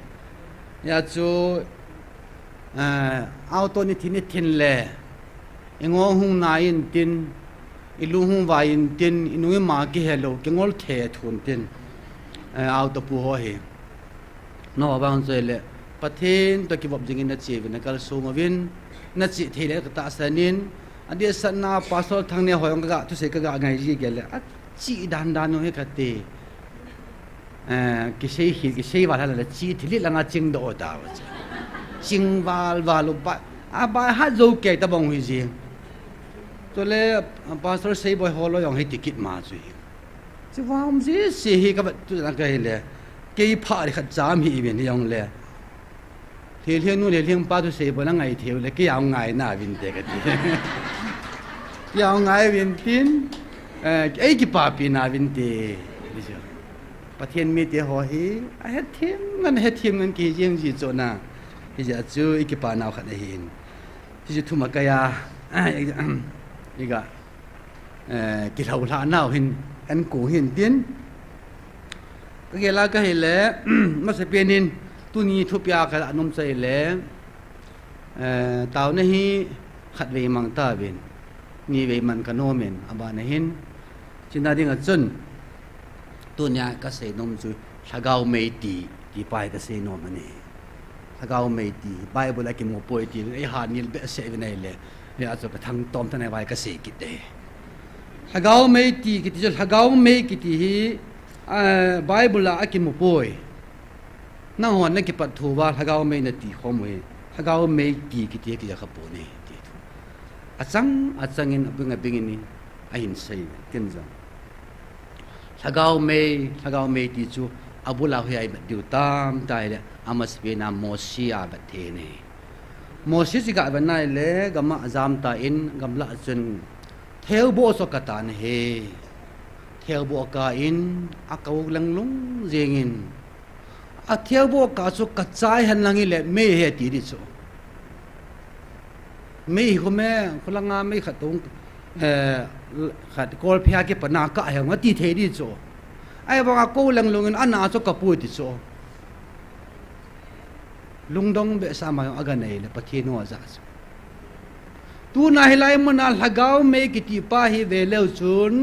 ya chu auto ni thini thin le engo hung na in tin ilu hung wa in tin inui ma ki hello kengol the thun tin auto pu ho he no bang choi le pathin to ki bob jingin na chi na kal so ma vin na chi the le ta sanin adi sanna pasol thang ne hoyong ga tu se ga ngai ji gele a chi dan dan no he ka te ki sei hi ki sei wa la chi thili la nga ching do da wa ching val valu ba ba ha zo ke ta bong hui ji to le pastor sei boy holo yong he ticket ma chu chi wam ji se hi ka tu na ka le ke pha ri khat jam hi ben yong le the le nu le leng pa tu sei bo na ngai theu le ke yaw ngai na vin te ka ti yaw ngai vin tin ai ki pa pi na vin te ni jo pathian mi te ho hi a he thim ngan ki jeng ji cho na hi ja chu ikipa naw khat hin hi thu ma kaya iga ki lau la naw hin an ku hin tin ka gela ka hele ma se penin tu ni thu pya ka anom chai le taw na hi khat ve mang ta bin ni ve man ka no men aba na hin china ding a chun tu nya ka se nom chu thagau mei ti pai ka se no mani thagau mei ti bible ki mo poi ti ai ha nil be se ve nei le le a chu ka thang tom ta nei vai ka se ki te thagau mei ti ki ti thagau mei ki ti hi bible la ki mo poi na hon na ki pat thu wa thagau mei na ti khom we thagau mei ti ki ti ki ja kha po ne ti thu achang in bunga bingini a hin sei ken jang thagau mei ti chu abula hui ai diu tam tai le amas be na mosia ba the ne mosi ji ga ba nai le gama azam ta in gamla chun theo bo so ka tan he theo bo ka in akau lang lung jengin a theo bo ka chu ka chai han langi le me he ti ri chu me ho me khulanga me khatung khat kol phya ke pana ka ha ngati the ri chu ai ba ko lang lungin ana chu ka pu ti chu lungdong be sa ma aga nei le pathi no za tu na hilai mun al hagau me ki ti pa hi ve leu chun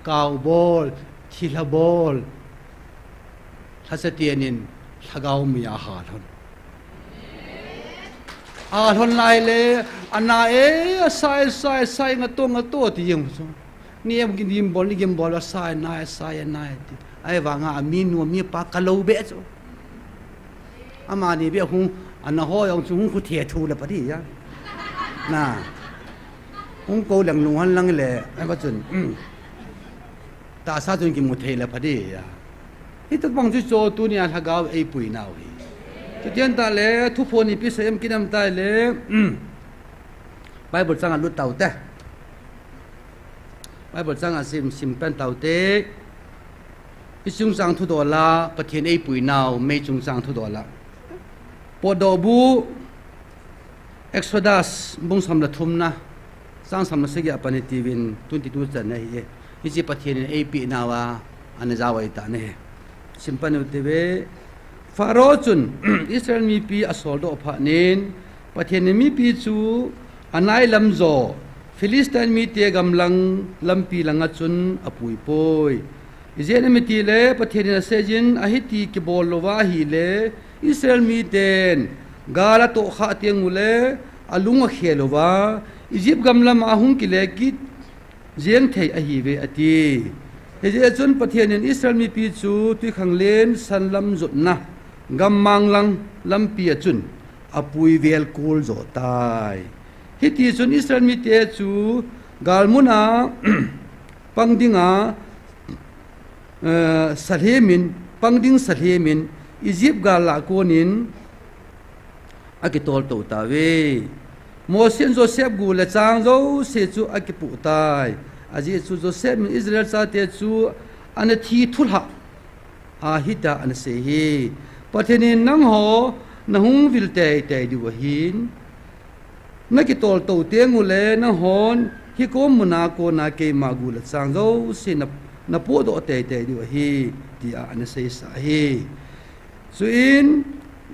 kaw bol thila bol hasatianin hagau mi a ha thon lai le ana e sai nga to ti yeng chu นี่em cái game ball là sai nai ai vàng à min nuông mi pa kalau be cho ama ni be hung anh hoi ông chúng khu thiệt thu là bắt đi ya na hung câu lăng lung hắn lăng lệ ai bắt chuẩn ta sa chuẩn kim một thề là bắt đi ya hít tất bằng cho tu nia thà gạo ai bùi nào hi cho tiền ta lệ thu phone ni pi xem cái năm ta lệ Bible sang anh lút tàu te Bible sang anh sim pen tàu te cái chung sang thu đô la bắt thiên ai bùi nào mấy chung sang thu đô la Podobu Exodus bung sam la thum na sang sam la segi apani tivin 22 jan nei ye hiji pathian ap nawa an zawai ta ne simpan utebe faro chun Israel mi pi asol do pha nin pathian mi pi chu anai lamzo Philistine mi te gamlang lampi langa chun apui poi izene mi ti le pathian sejin ahiti ki bolwa hi le Israel mi ten gala to kha tiang mule alunga khelowa Egypt gamlam ahung kilekit jeng thei a hi ve ati heje chun pathian in Israel mi pi chu tu khanglen sanlam zotna gammang lang lampi chun apui vel kul zo tai hiti chun Israel mi te chu galmuna pangdinga salhemin pangding salhemin Egypt gala konin akitol to tawe Moses Joseph gu le chang zo se chu akipu tai aji chu Joseph min Israel sa te chu an thi thulha a hita an se hi pathenin nang ho na hung vil te te di wa hin nakitol to te ngu le na hon hi ko muna ko na ke ma gu le chang zo se na po do te te di wa hi ti an se sa hi so in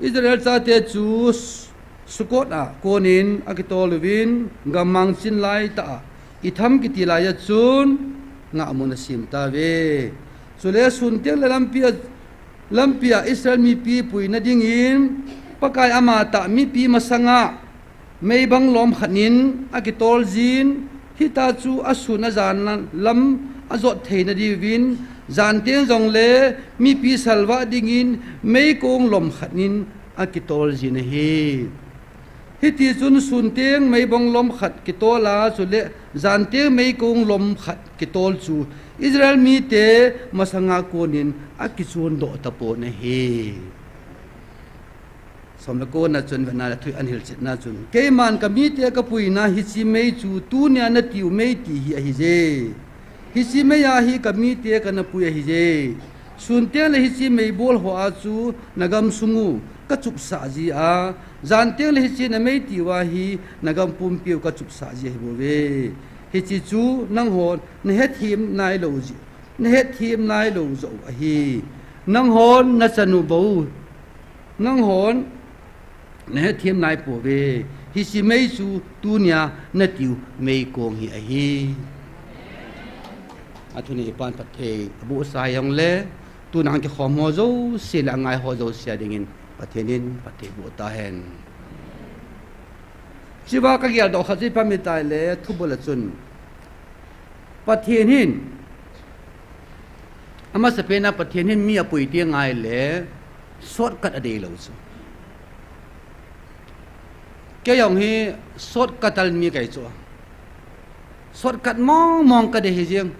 Israel sa te chu sukot a konin akitol win gamang chin lai ta itham kiti la ya chun nga mun sim ta ve so le sun te le lampia Israel mi pi pui na ding in pakai ama ta mi pi masanga mei bang lom khanin akitol jin hita chu asuna zan lam azot theina di win zan ten jong le mi pi salwa dingin mei kong lom khanin akitol jin hi hiti chun sun teng mei bong lom khat kitola chule zan teng mei kong lom khat kitol chu Israel mi te masanga konin akichun do tapo na hi somla ko na chun na thui an hil chit na chun ke man ka mi te ka pui na hi chi mei chu tu nya na tiu mei ti hi je hi chi mei ya hi ka mi te ka na pui hi je sun te le hi chi mei bol ho a chu nagam sungu ka chup sa ji a zan te le hi chi na mei ti wa hi nagam pum piu ka chup sa ji bo ve hi chi chu nang hon ne het him nai lo ji ne het him nai lo zo a hi nang hon na chanu bo nang hon ne het him nai po ve hi chi mei chu tu nya na tiu mei kong hi a hi athuni pan pathe abu sayang le tu nang ki khom ho zo sil angai ho zo sia dingin pathenin pathe bu ta hen chiwa ka gyal do khaji pamitai le thubol chun pathenin ama sapena pathenin mi apui ti ngai le shortcut ade lo chu ke yong hi shortcut al mi kai chu shortcut mong ka de hi jeng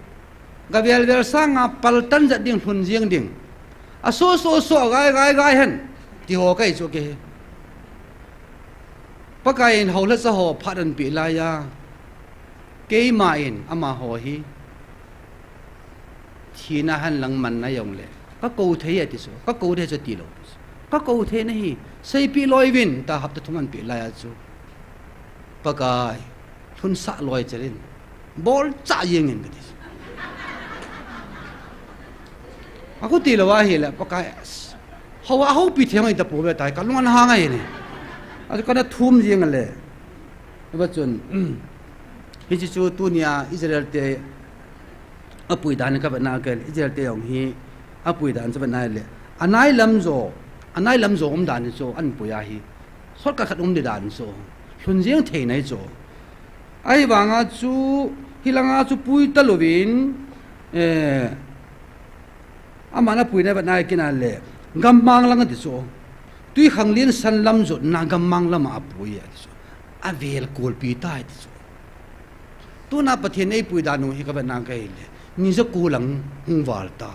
gavel vel sanga paltan ja ding phun jeng ding a so gai hen ti ho kai chu ke pakai in hola sa ho phadan pi la ya ke ma in ama ho hi thina han lang man na yong le ka ko the ya ti so ka ko the cha ti lo ka ko the na hi sei pi loi win ta hap ta thuman pi la ya chu pakai thun sa loi chalin bol cha yeng en ke aku ti lo wa hi la pakai hawa ho pi theng ai ta po be tai ka lungan ha ngai ni a ka na thum jing le ba chun hi chi chu tu nia Israel te apui dan ka ba na ka Israel te yong hi apui dan cha ba na le anai lam zo om dan so an pu ya hi sor ka khat um de dan so thun jing thei nai zo ai wa nga chu hilanga chu pui talovin amana pui na banai kinale gammang lang ti so tui khanglin sanlam zo na gammang lama apui ati so avel kol pi tai ti so tu na pathian ei pui danu hi ka banang kai le ni zo kulang hungwal ta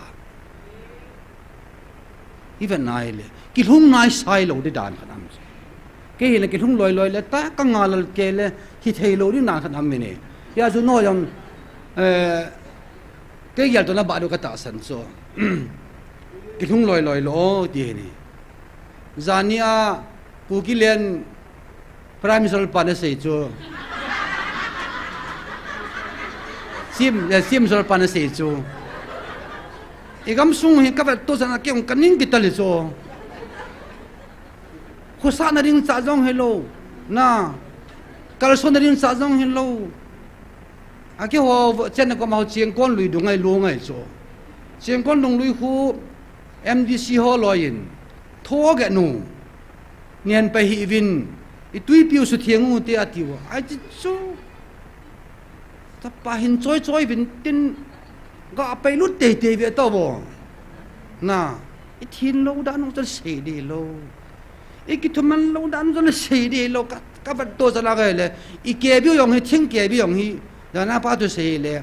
even nai le ki hung nai sai lo de dan khanam ke hi le ki hung loi le ta ka ngal ke le hi thei lo ni na khanam ne ya zo no yam ke yal to na ba do ka ta san so ki hung loi lo ti ni zania pukilen prime minister pane sei chu sim sol pane sei chu igam sung hi ka to sana ke ong kaning kitali so khusa na ring cha jong hello na kalson na ring cha jong hello ake ho chen ko ma chieng kon lui du ngai lu ngai so chieng kon dong lui khu MDC ho loin tho ge nu nian pa hi vin I tui piu su thiangu te atiwa ai chi chu ta pa hin choi vin tin ga pai lut te ve to bo na I thin lo dan no se de lo I ki thuman lo dan no se de lo ka ba to sa la ga le I ke bi yong hi thing ke bi yong hi da na pa to se le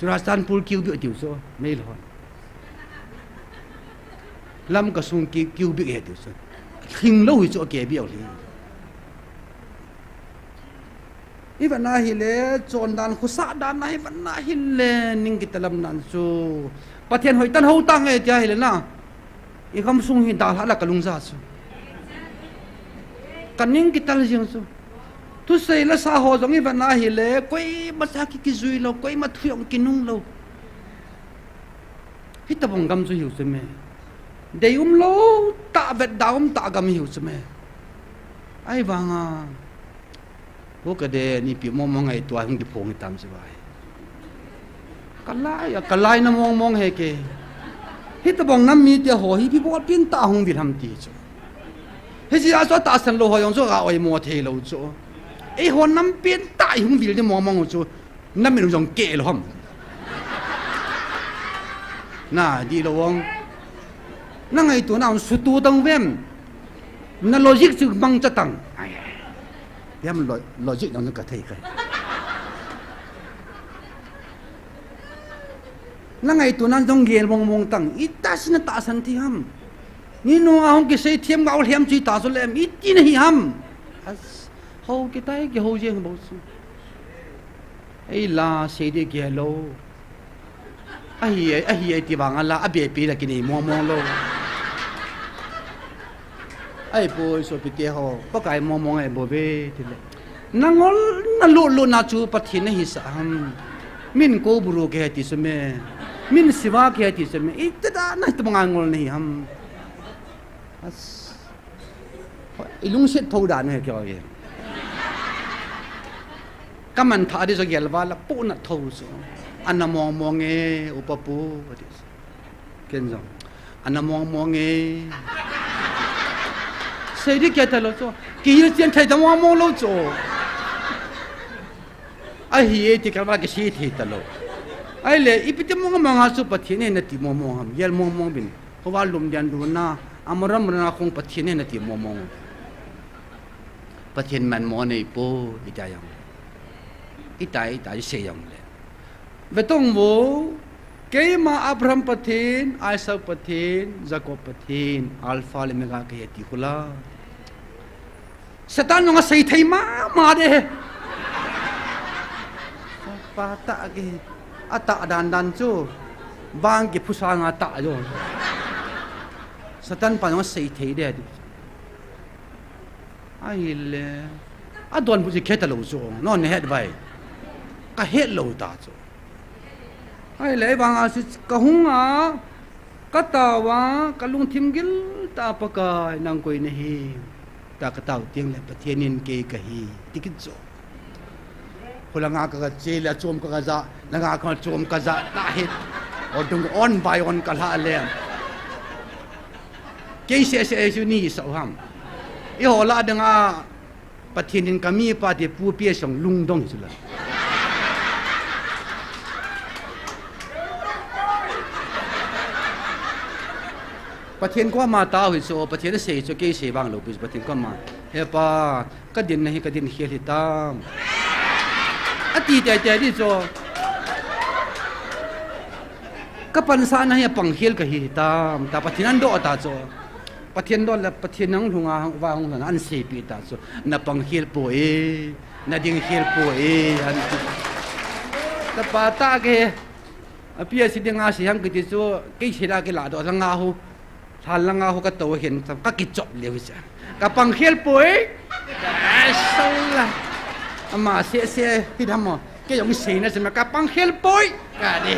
Rajasthan pul kiu bi tiu so me lo lam ka sung ki kiu bi he tiu so khinh lâu cho kẻ biểu thì ý vẫn na hi le chọn đàn khu xã đàn này vẫn na hi le ninh cái talam nan su bắt thiên hội tan hậu tăng ấy thì hi le na ý không sung hi đào là cả lung ra su cái ninh cái tal riêng su tu sei là xã hội giống ý vẫn na hi le quay mà sao cái duy lâu quay mà thuồng cái nung lâu hít tập bông gam su hiểu rồi mẹ để lo ta vẹt đào ta gam hiểu chứ mẹ ai vàng à bố cái đề ni bị mong ngày tuổi không được phong tam chứ vậy cái lai nó mong hè kì hít tập bong năm mi tia hồ hi bị bố pin ta không biết làm gì chứ hết gì cho ta sân lô họ cho gạo ai mua thề lô chứ ấy hồ năm pin ta không biết đi mong chứ năm mình dùng kệ luôn na đi đâu na ngày tuổi nào số tu tăng vem na logic sự băng cho tăng em logic nó cả thầy cái na ngày tuổi nào trong ghê mong tăng ít ta xin ta san thì ham ni no ang cái say thiêm gạo thiêm chỉ ta số em ít chi này ham hầu cái tay cái hầu riêng bao nhiêu ấy là say đi kia lâu ai thì bằng Allah abe pi là cái này mong lâu ai bôi số bị tiêu ho có cái mong ai bôi về thì lệ nang ngol na lu na chu pathin na hi sa ham min ko buru ke ti se me min siwa ke ti se me itda na to mang ngol ni ham as ilung set thau dan he kyo ye kaman tha de so gel wala pu na thau so anna mong e upapu kenzo anna mong e sei đi kia lo cho kia tiền thay tao mong lo cho ai hi thì cái ba cái gì thì tao lo ai le ipite mong mang asu pathin ne ti mong ham yel mong bin ko wa lum jan du na amaram na khong pathin ne ti mong pathin man mo nei po itayang itai se yang le vetong wo Kema Abraham pathin, Isaac pathin, Jacob pathin, Alpha le mega ke ti khula. Satan nga sei thai ma de. Pa ta ke ata dan chu bang ke phusa nga ta jo. Satan pa nga sei thai de. Ai le adon bu ji kheta lo zo, non head vai. Ka het lo ta zo. Ai lấy bằng à kahung à katawa kalung thimgil ta pakai nang koi nahi ta katau tiang le pathianin ke kahi tikit zo khulanga ka chela chom ka za langa ka chom ka za ta hit odung on by on kala le ke se ni so ham I hola danga pathianin kami pa de pu pie song lung dong su la ประเทศก็มาตาหิโซประเทศเสียโจเกยเสียบางโลกุสประเทศก็มาเฮปาก็ดินนะก็ดินเฮียลิตามอดีตแต่ที่โจก็ปัญหานะเฮียปังเฮียลกับเฮียตามแต่ประเทศนั้นโดดตาโจประเทศโดนและประเทศนั้นหงาวางนั้นอันเสียปีตาโจนับปังเฮียลป่วยนัดยิงเฮียลป่วยอันแต่ปาตาเกพี่สิเดงอาเสียงกิจโจเกยเสียกิลาดอสังอาหูทานลังอาหูก็โตเห็นก็กิจจบเลี้ยวจ้ะกับปังเฮียลป่วยสุดละมาเสียที่ทำมั้งแกยังไม่เสียนะใช่ไหมกับปังเฮียลป่วยกันดิ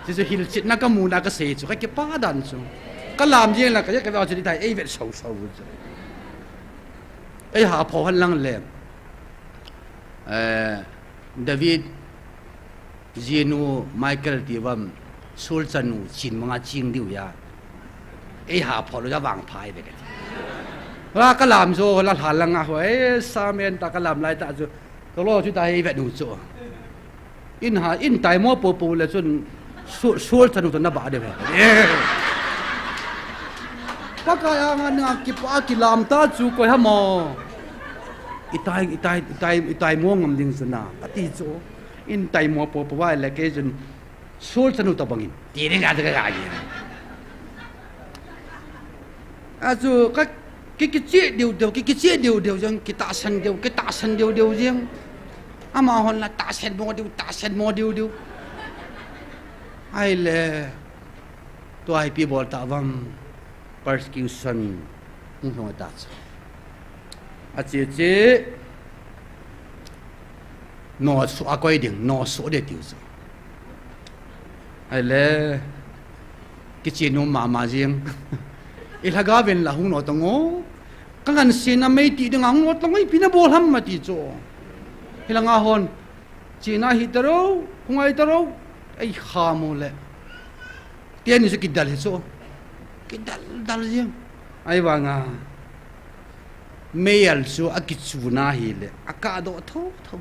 ที่จะหิลจิตนักมูนักเสียจุกแค่ป้าดันจุก็ลามเย็นละก็ยังแกเอาจุดที่ไทยเวทเศร้าจุหาพอหันลังเลยดาวิดจีนูไมเคิลที่ว่าสูลจันูชินมังอาจิงดิวยาหาพอเราจะวางพายไปกันว่าก็ลามโจละหันลังอ่ะว่าสามเณรตาก็ลามไล่ตาจุก็รอจุดไทยเวทนูจุอินไตมัวปูเลยจนสูลจันูตัวน่าบ้าเดียวเลยปากกายงานงานกิลามตาจุก็ให้มออีตายม่วงงำดิงสนาปฏิโจอินไตมัวปูว่าอะไรก็จนสูลจันูตัวบังอินตีเรื่องอะไรก็ได้อาจูก็กิเจี๊ยเดียวยังกิตาสันเดียวยังอามาฮอนละตาสันโมเดียวไอ้เล่ตัวไอ้พี่บอกตาวัง persecution นี่หัวตาจ้ะอาเจ๊นอสุอาก้อยดิ่งนอสุเดียวจ้ะไอ้เล่กิจนุ่มมาจิงอิลากาเวนละหุ่นอตงโง่กังอันเซนาไม่ตีดึงหุ่นอตงโง่พี่น่ะบอลฮัมมาตีโจฮิลังอาฮอนจีน่าฮิตารูคงไอตารูไอ้ข้ามูเลยเตียนี่สุกิดดัลฮิโซกิดดัลจิงไอ้วางาไม่ยัลโซอากิจูน่าฮิเลอากาโดท้อ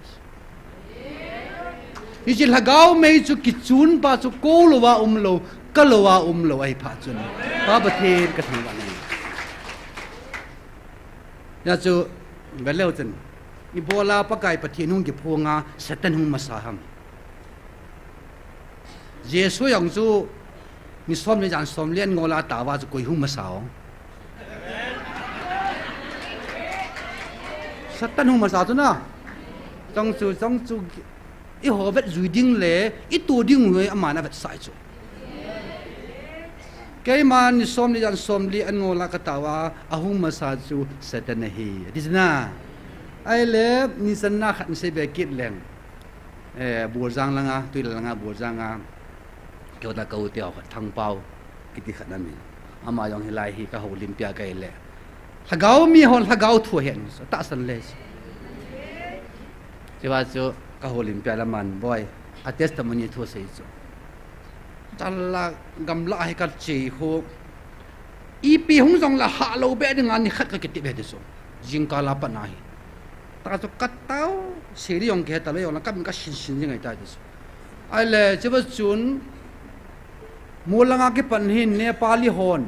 อิจิลากาวไม่สุกิจูนป้าสุโกลวาโลก็ลวาโลไอ้พาจุนป้าประเทศก็ทั้งวันนี้ยาจูเบลเลวจันอีโบลาปะไก่ประเทศนุ่งเก็บพวงาเสตันหุงมาสาหัมเยซูยังจูมีสมในจานสมเลี้ยนงอลาตาวาจะกุยหุงมาสาวเสตันหุงมาสาวจุนนะจังจูอีหัวเวทจุยดิ้งเล่อีตัวดิ้งหัวอามานะเวทสายจูแกมันนิสมในจานสมเลี้ยนงอลากตาวาอาหุงมาสาวจูเสตันเฮียดิสนาไอ้เล็บนิสันนักนิสัยเบกิดแรงบัวจางลังอ่ะตุยลังอ่ะบัวจางอ่ะเกี่ยวกับเกาเตียวทั้งเปากิติขัดนั่นเองอามายังเฮลัยฮีก็โอลิมปิอาไกเล่ถ้าเกามีหอนถ้าเกาทั่วเห็นตัดสันเลสที่ว่าจะก็โอลิมปิอาละมันบ่อยอาเทสต์มันยี่ทั่วเสียจ้ะจัลละกำลังให้กัดเจีโฮอีปีหงจงละหาโลเบดึงอันนี้ขัดกับกิติเบดิโซจิงกาลาปนายตาจุกัดเต้าเสียดีองแค่ตาเลยองแล้วก็มันก็ชินยังไงได้ดิสไอ้เล่จะว่าจุนมูลงาเก็ปันหินเนปาลีฮอน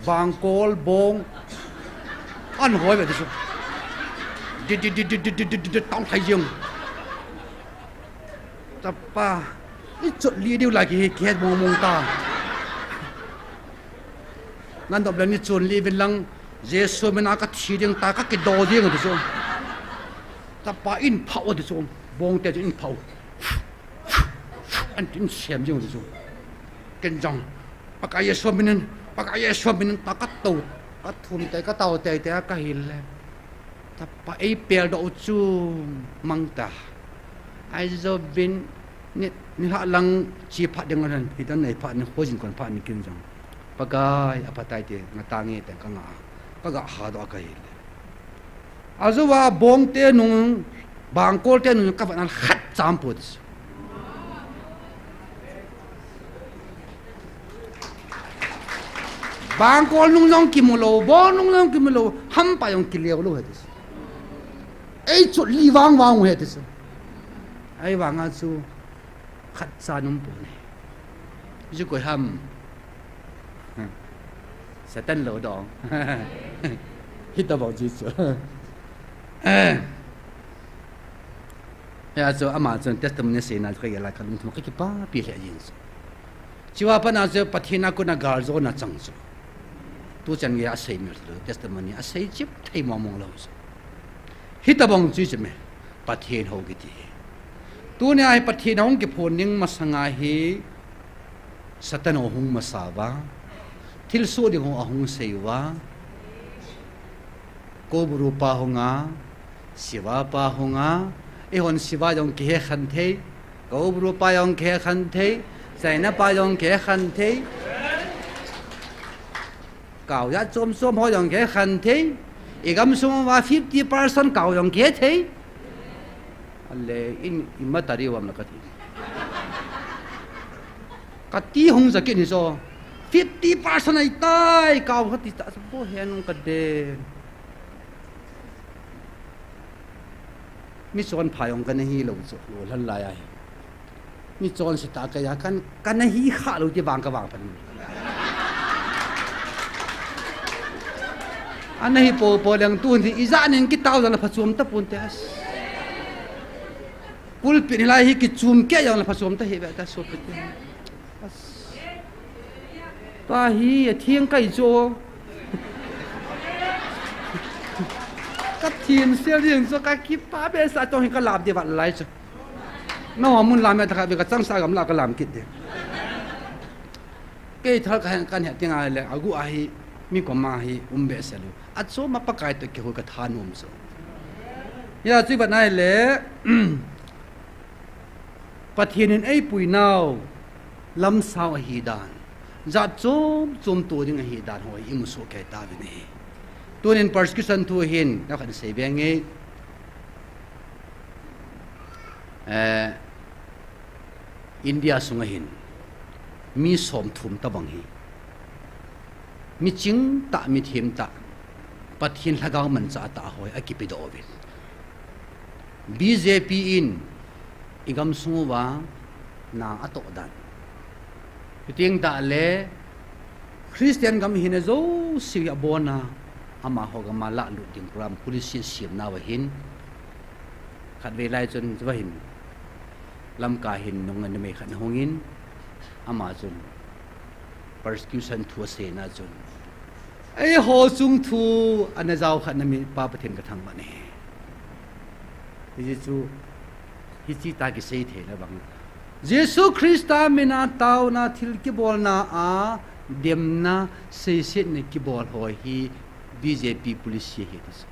บางโกลบงอันหอยแบบดิสดิต้องไทยยังจับป้านี่จุดลีเดียวlikeแค่มองตานั่นตบแล้วนี่จุนลีเป็นลังเยซูมันอาก็ทีเดียงตาก็กิดโดเดียงดิสจับป้าอินเผาดิสบงแต่จะอินเผาอันอินเสียมยังดิสเก่งจังปากายเยซูมินันตาก็ตูดก็ทุ่มแต่ก็เต่าแต่ก็เห็นแล้วจับป้าไอเปียดอจูมังตาไอโซบินนี่ฮะลังชีพัดยังไงนั่นที่ตอนไหนพัดนี่โคจินก่อนพัดนี่กินจังปากายอภัตไตเตงาตางี้แต่กังอาปากาหาดอกไก่เลยอาจจะว่าบงเตนุงบางโกลเตนุงกับนั้นขัดจามปุดบางโกลนุงน้องกิมโลบองนุงน้องกิมโลฮัมไปยองกิเลวโลเหตุไอ้จุดลีวางเหตุไอ้วางอาจู khát xa nôm bùn này chú coi hầm sẽ tân lỗ đòn hít tao bảo gì chứ ya so Amazon testimony se na kai la kan thum ki pa pi le yin so chiwa pa na so pathina ko na gar zo na chang so tu chan ge a sei mi lo testimony a sei chip thei mo mong lo so hita bong chi che me pathin ho gi ti tu ne ai pathin hong ki phon ning ma sanga hi satan o hung ma sa wa thil so ding ho a hung sei wa ko buru pa honga siwa pa honga e hon siwa yong ke khan the ko bru pa yong ke khan the sai na pa yong ke khan the cao ya chom som ho yong ke khan the e gam sum wa 50% cao yong ke the alle in imatari wam na kati hong zakin ni so 50% ai tai cao khati ta bo hen ka de mi chon phayong kan hi lo zo lo lan la ya mi chon si ta ka ya kan hi kha lo ti bang ka bang pan an hi po lang tu ni iza nen ki taw la phachum ta pun te as pul pin lai hi ki chum ke yang la phachum ta he ba ta so pe as pa hi thieng kai zo các thiên siêu riêng cho các kíp phá bê sa cho hình các làm thì bạn lại chứ nó muốn làm thì các trang sa gắm là các làm kịch đấy cái thằng cái hiện tiếng ai là agu ai mi có mà hi bê sẽ luôn at số mà bắt cái tôi kêu cái than số giờ chỉ vật này là bắt thiên ấy bùi nào lâm sao hi đàn giặt chôm tuổi những hi đàn hồi im số cái ta bên này tu nên persecution tu hin nó khẩn sẽ về nghe India sung hin mi som thum ta bang hi mi ching ta mi thêm ta pat hin lagaw man cha ta hoi akipido ovin BJP in igam sunguwa na ato dan piting ta le Christian gam hin zo si abona ama hogama la lu ding program police sim na wa hin khat ve lai chon wa hin lam ka hin nong an me khan hongin ama chon persecution thu se na chon ai ho chung thu an zau khan na mi pa pathen ka thang ba ne ji chu hi chi ta ki sei the la bang Jesus Christa mena tau na thil ki bol na a dem na sei set ne ki bol hoi hi BJP police he this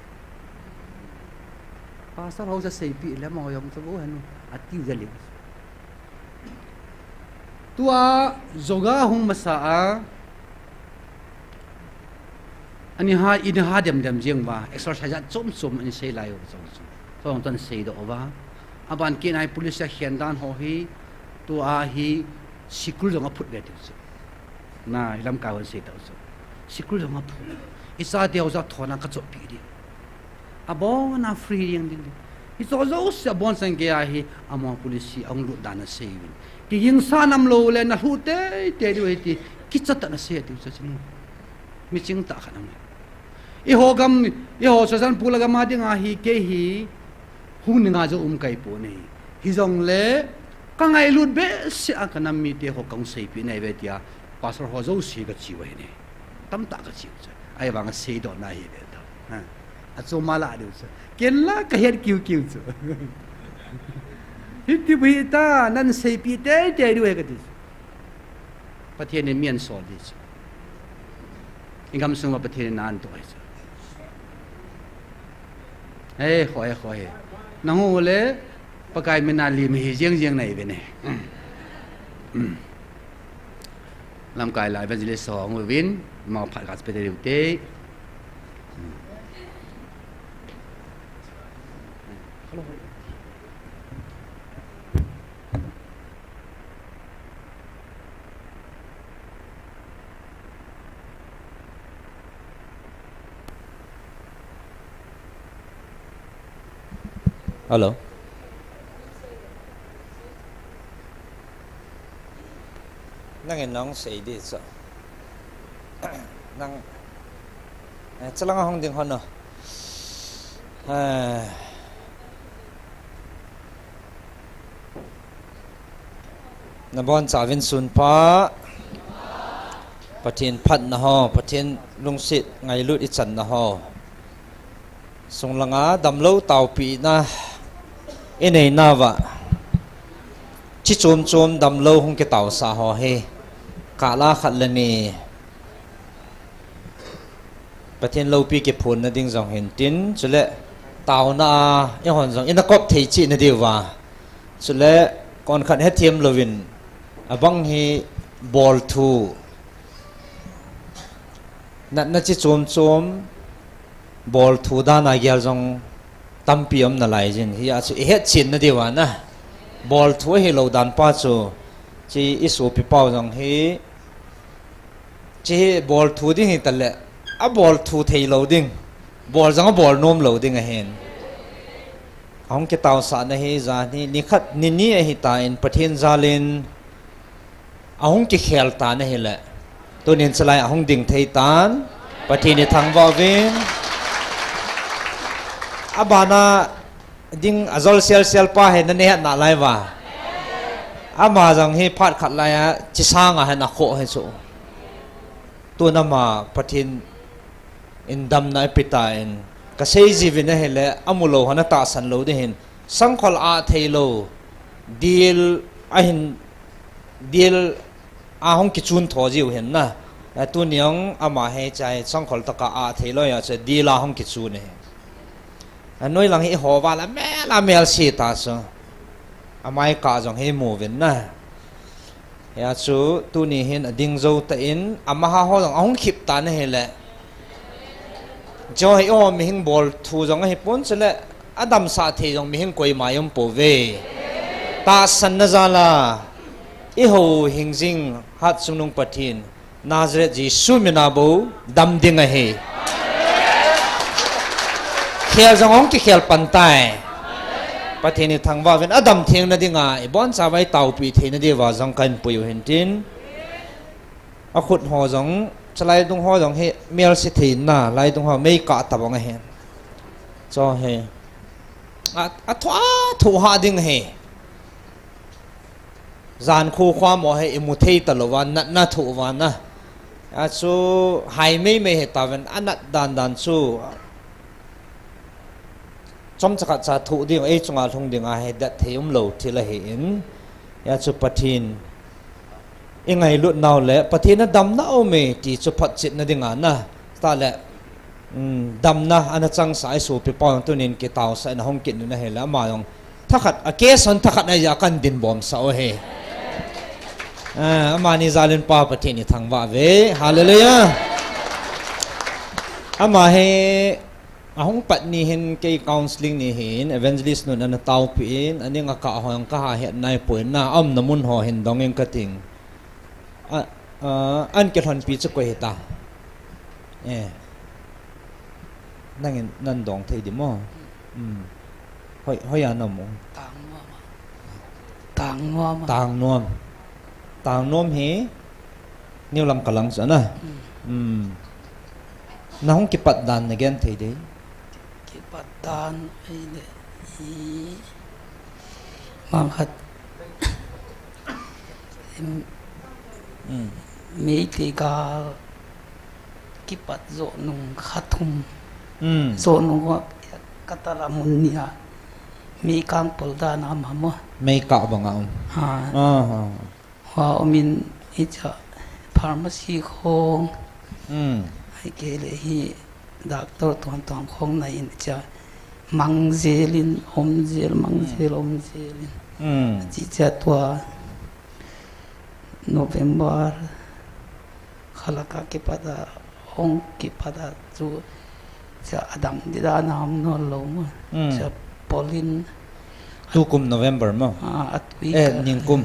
pastor house say pi le mo yong so hanu atiu jali tua zoga hung masa a ani ha in ha dem jeng wa exercise chom ani sei lai so ton sei do wa aban kin ai police hian dan ho hi tua hi sikul jong a phut le tu na lam ka wan sei ta so sikul jong a phut isa dia uza thona ka chop pi di abo na free yang din iso zo sa bon sang ge a hi amo police ang lu dana sevin ki yin sa nam lo le na hu te di ti ki chat na se ti so chin mi ching ta khanam i ho gam i ho sa san pula ga ma ding a hi ke hi hu ni nga zo kai po ne hi zong le ka ngai lut be se a kanam mi te ho kang sei pi nei ve tia pastor ho zo si ga chi we ne tam ta ga chi ai bang sei do na hi de ta a zo mala de so ken la ka her kiu so hi bi ta nan sei pi te du he ga dis pathian ne mien so dis ingam sung ma pathian nan to ai so khoi na hu le pakai mena li mi jeng nei ve ne lam kai lai evangelist song win mau phat gas pe de te Hello. นั่งเห็นน้องเสียดีสุดนั่งจะลังห้องดิ่งคนเนาะนับบอลสาวินสุนพะประเทศพัดนะฮะประเทศลุงศิษย์ไงลุดอิจันนะฮะส่งลังอาดำเล่าเต่าปีนะเอ็นไอนาวะชิโจมดำเล่าหงเกเต่าสาหอเฮกาลาขัดเลนีประเทศเราปีเก็บผลนะดิ้งสองเห็นตินสุดเลยเต่านาไอ้หอนสองอินนักบเทจินะเดียวว่าสุดเลยก่อนขัดให้เทียมลวินบังฮีบอลทูนั่นชิโจมบอลทูด้านอาเกียร์จงตั้มปีมนั่นไหลจินฮีอาสุเฮ็ดชินนะเดียวนะบอลทูให้เราดันป้าจูจีอิสุปิป้าจงฮีจีบอลทูดิ้งฮีตันเละบอลทูเทโลดิ้งบอลจังบอลโนมโลดิ้งเห็นห้องเกตาวสารนะฮีจานี่นิคัดนี่ฮิตาอินประเทศจาลินห้องเกเขลตานะฮีแหละตัวนี้สลายห้องดิ่งเทตานประเทศในทางวาวินบานาดิ่งอัลเซลป้าเห็นนั่นเนี่ยน่าไล่ว่ามาจังฮีพัดขัดไล่จิสางเห็นนักโคให้สูตัวนั้นมาประเทศอินดัมนาปิตาอินก็เซจิวินเฮเลอมุโลฮันตาสันโลดิเห็นสังขลอาเทโลดีลหินดีลห้องกิจุนทอจิวเห็นนะตัวนี้ยังมาให้ใจสังขลตะกาอาเทโลอยากจะดีลห้องกิจุนเนี่ยน้อยหลังให้หัวว่าละแม่ละเมลชีตาซะไม่กาจงให้มูวินนะยาสูตัวนี้เห็นดิ่งโจตอินมาหาห้องขิบตาเนี่ยเห็นแหละจอยอ้อมีหิงบอลทูจงให้ปนเสละอดัมสาธิจงมีหิงกวยมายมปูเวตาสันนจาลาอิโหหิงจิงฮัดสุนุงปะทินนาซาเรตจีสุมินาบูดัมดิงเฮเขียจงองที่เขียปันไตประเทศนี้ทางว่าเป็นอดัมเทียงนั่นดิง่ายบอนสาวไว้เต่าปีเทนั่นดีว่าจงกันปุยเห็นจินขุดหัวจงสไลด์ตรงหัวจงเฮเมลสิทินน่ะไล่ตรงหัวไม่กะตับงเฮจอเฮถูหาดิ่งเฮจานคู่ความว่าเฮอิมุเทตลวันน่ะถูวันนะสู้ไฮไม่เหตุตาเป็นอันนั้นดันสู้จอมจักรจะถูดิ่งจงอาทงดิ่งอาเฮดัดเทียมโลที่ละเห็นยาสุปทินยังไงลุดนาวเละปฏิณดำน่าโอเมที่สุพัดจิตนั่นดิ่งนะตาเละดำนะอันนั้นจังสายสูบไปปองตัวนี้กิตาวใส่ในห้องกินนั่นเห็นแล้วมาลองถ้าขัดเกสันถ้าขัดในยากันดินบอมสาวเฮมานิซาลินป้าปฏิณทางว่าเวฮาเลลูยามาเฮห้องปัดนี่เห็นเกี่ยวกับ counseling นี่เห็น evangelist นู่นอันนั้นเตาปีนอันนี้ก็กะหอยก็หาเห็นในป่วยหน้าอ้อมน้ำมันห่อเห็นดองเองก็ติงอันเกิดหันปีจะกวยเหตานั่งนั่นดองเทดิมั้งห้อยอันนั้นมั้งต่างนวมเฮนี่ลำกำลังซะนะน้องกิปัดดานในแกนเทดิกิปัดดานไอ้เนี่ยมังคัดมีตีกากิปัดโซนุงขัดทุมโซนุงว่ากัตลามุนเนียมีกังปลดานามหมั้งไม่กะบังเอาว่าอมินอิจฉาพาร์มาซีคงให้เกลี่ยดักตัวตอนของในอินจะมังเจลินอมเจลมังเจลอมเจลินจิตตัวโนเวมเบอร์ขลักกิปัดองกิปัดจูจะอดัมดิดานามนอลงจะปอลินตุกุมโนเวมเบอร์มั้งนิงกุม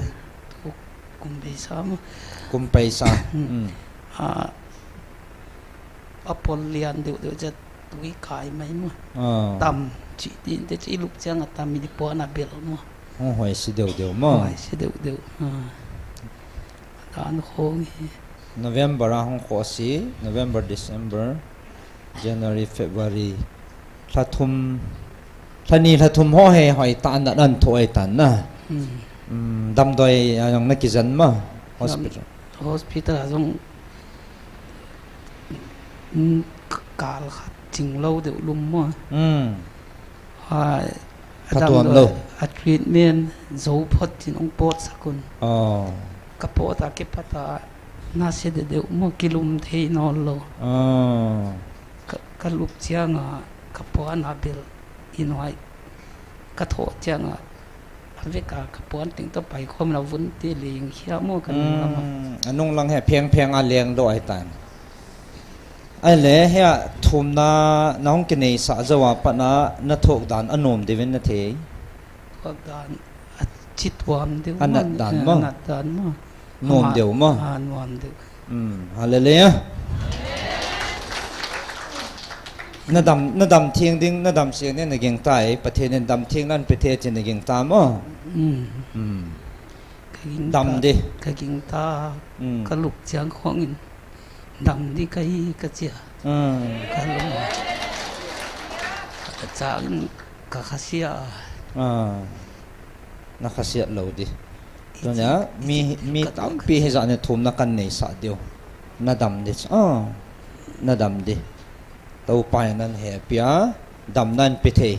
กุมไปซามกุมไปซาอพอลเลียนเดี๋ยวจะตุยขายไหมมั้งตำจีดินแต่จีลูกจังตำมีดิปอนาเบลมั้งหอยสิเดียวมั้งหอยสิเดียว đàn khong November a hong kho si November December January February thum ho he hoi tan na dan thoi tan na dam doi yang na ki zan ma hospital azong kal khat ching lâu de lum ma Patuan lo a treatment zo phot tin ong pot sakun kapota ke pata na se de mo kilum thei no lo ka lup chianga kapuan abil inwai ka tho chianga aveka kapuan ting to pai khom na vun ti ling khia mo kan lama anung lang he pheng a leng do ai tan ai le he thum na nong ke nei sa zawa pa na thok dan anom devin na the thok dan chit wam de anat dan mo nom deu mo nom deu hallelujah na dam thieng ding na dam siang ne na geng tai pathen dam thieng nan pe the chin na geng ta mo dam de ka ging ta ka luk chiang khong in dam đi cái chia cái lông cái chang cái khasia na khasia lo đi rồi nhá mi tam pi he za ne thum na kan nei sa dio na dam de na dam de tàu pai nan he pia dam nan pe the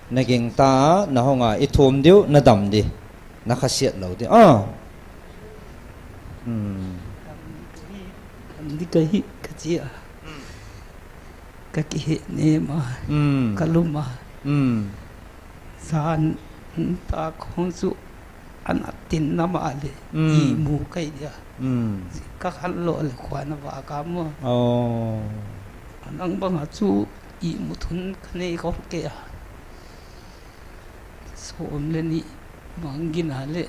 na geng ta na honga I thum dio na dam de na khasia lo đi đi cái chia cái này mà cái lum mà san ta không su anh tin nằm ở đây mù cái gì các hắn lộ là khoan và cả mà anh bằng chú mù thun cái này có cái xôm lên đi bằng cái nào đấy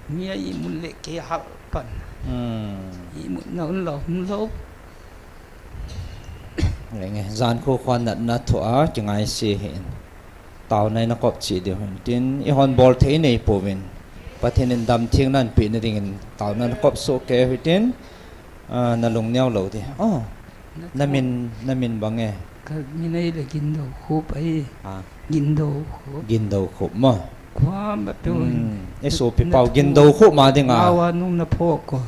mía mù lệ cái hạt pan một nấu lâu nghe gian khô khoan nặn thua chẳng ai xì hiện tàu này nó cọp chỉ điều hình tin I hòn bol thế này phổ biến và thế nên đam thiêng nan bị nó đình tàu nó cọp số kế hồi tin nó lùng nhau lâu thì na min bằng nghe cái này là gìn đầu khốp ấy gìn đầu khốp mà quá mà tôi số bị bao gìn đầu khốp mà đi ngà bao nung nó phô quá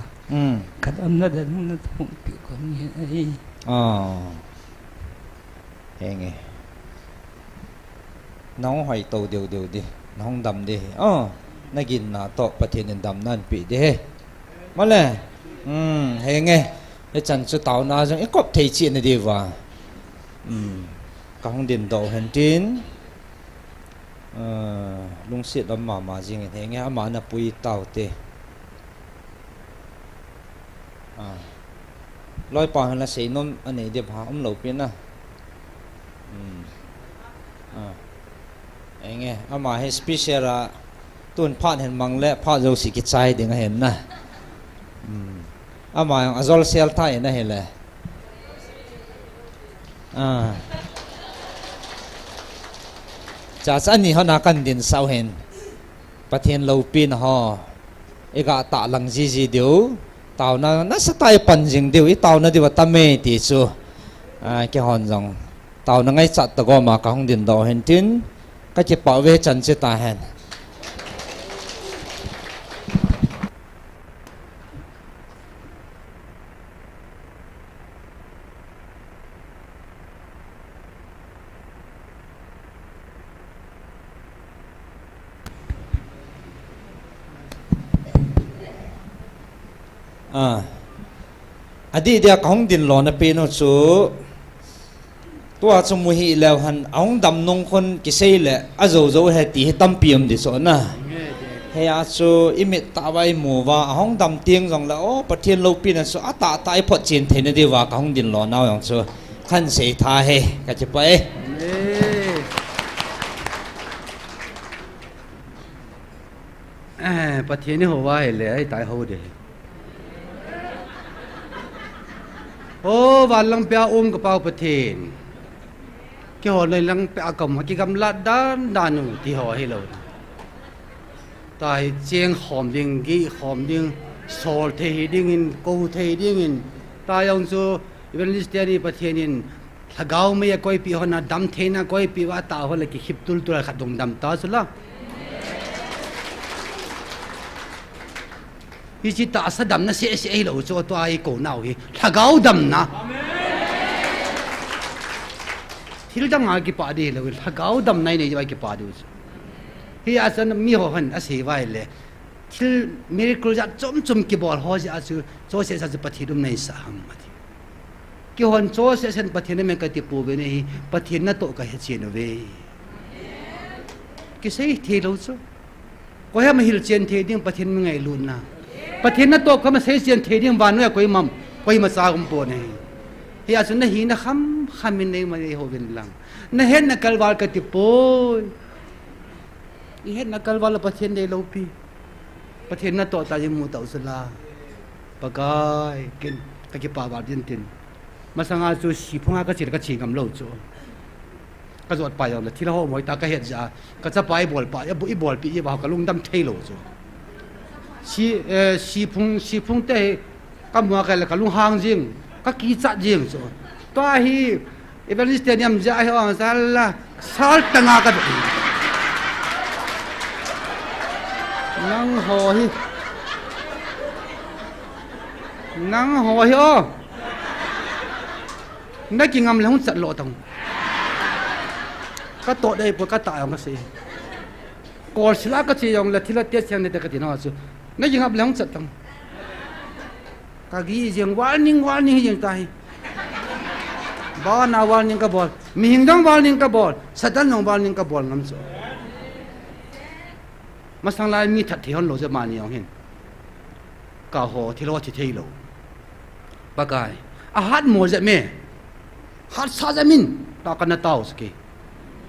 cái âm nó đã nung nó không bị con như ấy nghe nóng hỏi tàu điều đi nóng đầm đi na gìn na to bắt thiên đầm nan bị đi mà lẽ nghe cái chân số tàu na giống ít cọp thấy chuyện này đi vào các hông điện đầu hành tin lung xịt đâm mà riêng thế nghe mà na bùi tàu tê lôi pa hắn là xây nôm anh ấy điệp hạ lầu pin à anh nghe mà hay special là tuần phát hiện mang lẽ phát dấu sĩ cái trái để nghe hiện na mà azol sel thay na hiện lẽ chả anh ấy họ na cần điện sau hiện phát hiện lầu pin họ ega tạ lăng gì điều tàu nó sẽ tay phần dừng điều ít tàu nó đi vào tâm mê thì chưa cái hòn dòng tàu nó ngay chặt tàu gom mà không điện đầu hiện tin cái chỉ bảo vệ chân sẽ ta hẹn adi dia kahong din lo na pino chu tua chu mu hi lew han ong dam nong khon ki sei le a zo he ti tam piam di so na he a chu imit ta bai mu wa hong dam tieng jong la o pathian lo pin so ata ta ai phot chin thein di wa kahong din lo naw yong chu khan sei tha he ka che pa pathian ni ho wa he le ai tai ho de và lăng bia cái bao bát thiên cái họ này lăng bia cái cầm lát đan đan thì họ hay lâu tại chiang hòm điên cái hòm điên sol thei ding in ko thei ding in ta yong chu evangelist ni pathian in thagau me koi pi hona dam theina koi pi wa ta hol ki khip tul tul kha dum dam ta sula hi chi ta sa dam na se se lo chu to ai ko nau hi thagau dam na thil dang a ki pa di lo thagau dam nai nei vai ki pa du hi asan mi ho han a se vai le thil miracle ja chom ki bol ho ja chu cho se sa pathi dum nei sa ham ma ki hon cho se sen pathi ne me ka ti pu be nei pathi na to ka he chen ve ki sei thi lo chu ko ha ma hil chen the ding pathi me ngai lu na pathi na to ka ma sei chen the ding ban no koi mam koi ma sa gum po nei hi asan na hi na khamin nei ma ho bin lang na hen na kalwal ka ti po i hen na kalwal pathi nei lo pi pathi na to ta mu tau sala pakai kin ka ki pa ba din tin masanga chu si phunga ka chir ka chi ngam lo chu ka zot pa yom la thila ho moi ta ka het ja ka cha pai bol pa ya bu i bol pi i ba ka lung dam thei lo chu si phung te ka mu ka la ka lung hang jing ka ki cha jing chu to hi evangelist stadium ja hi wa sala sal tanga ka nang ho hi o na ki ngam lehun chat lo tong ka to dei po ka ta yong ka se kor sila ka chi yong la thila te siang ne te ka ti no chu na ki ngam lehun chat tong ka gi jeng warning jeng tai ba na warning ka bol mi hing dong warning ka bol satan nong warning ka bol ngam chu masang lai mi that thon lo je ma ni yong hin ka ho thilo chi thei lo ba kai a hat mo je me hat sa je min ta kan na tao ski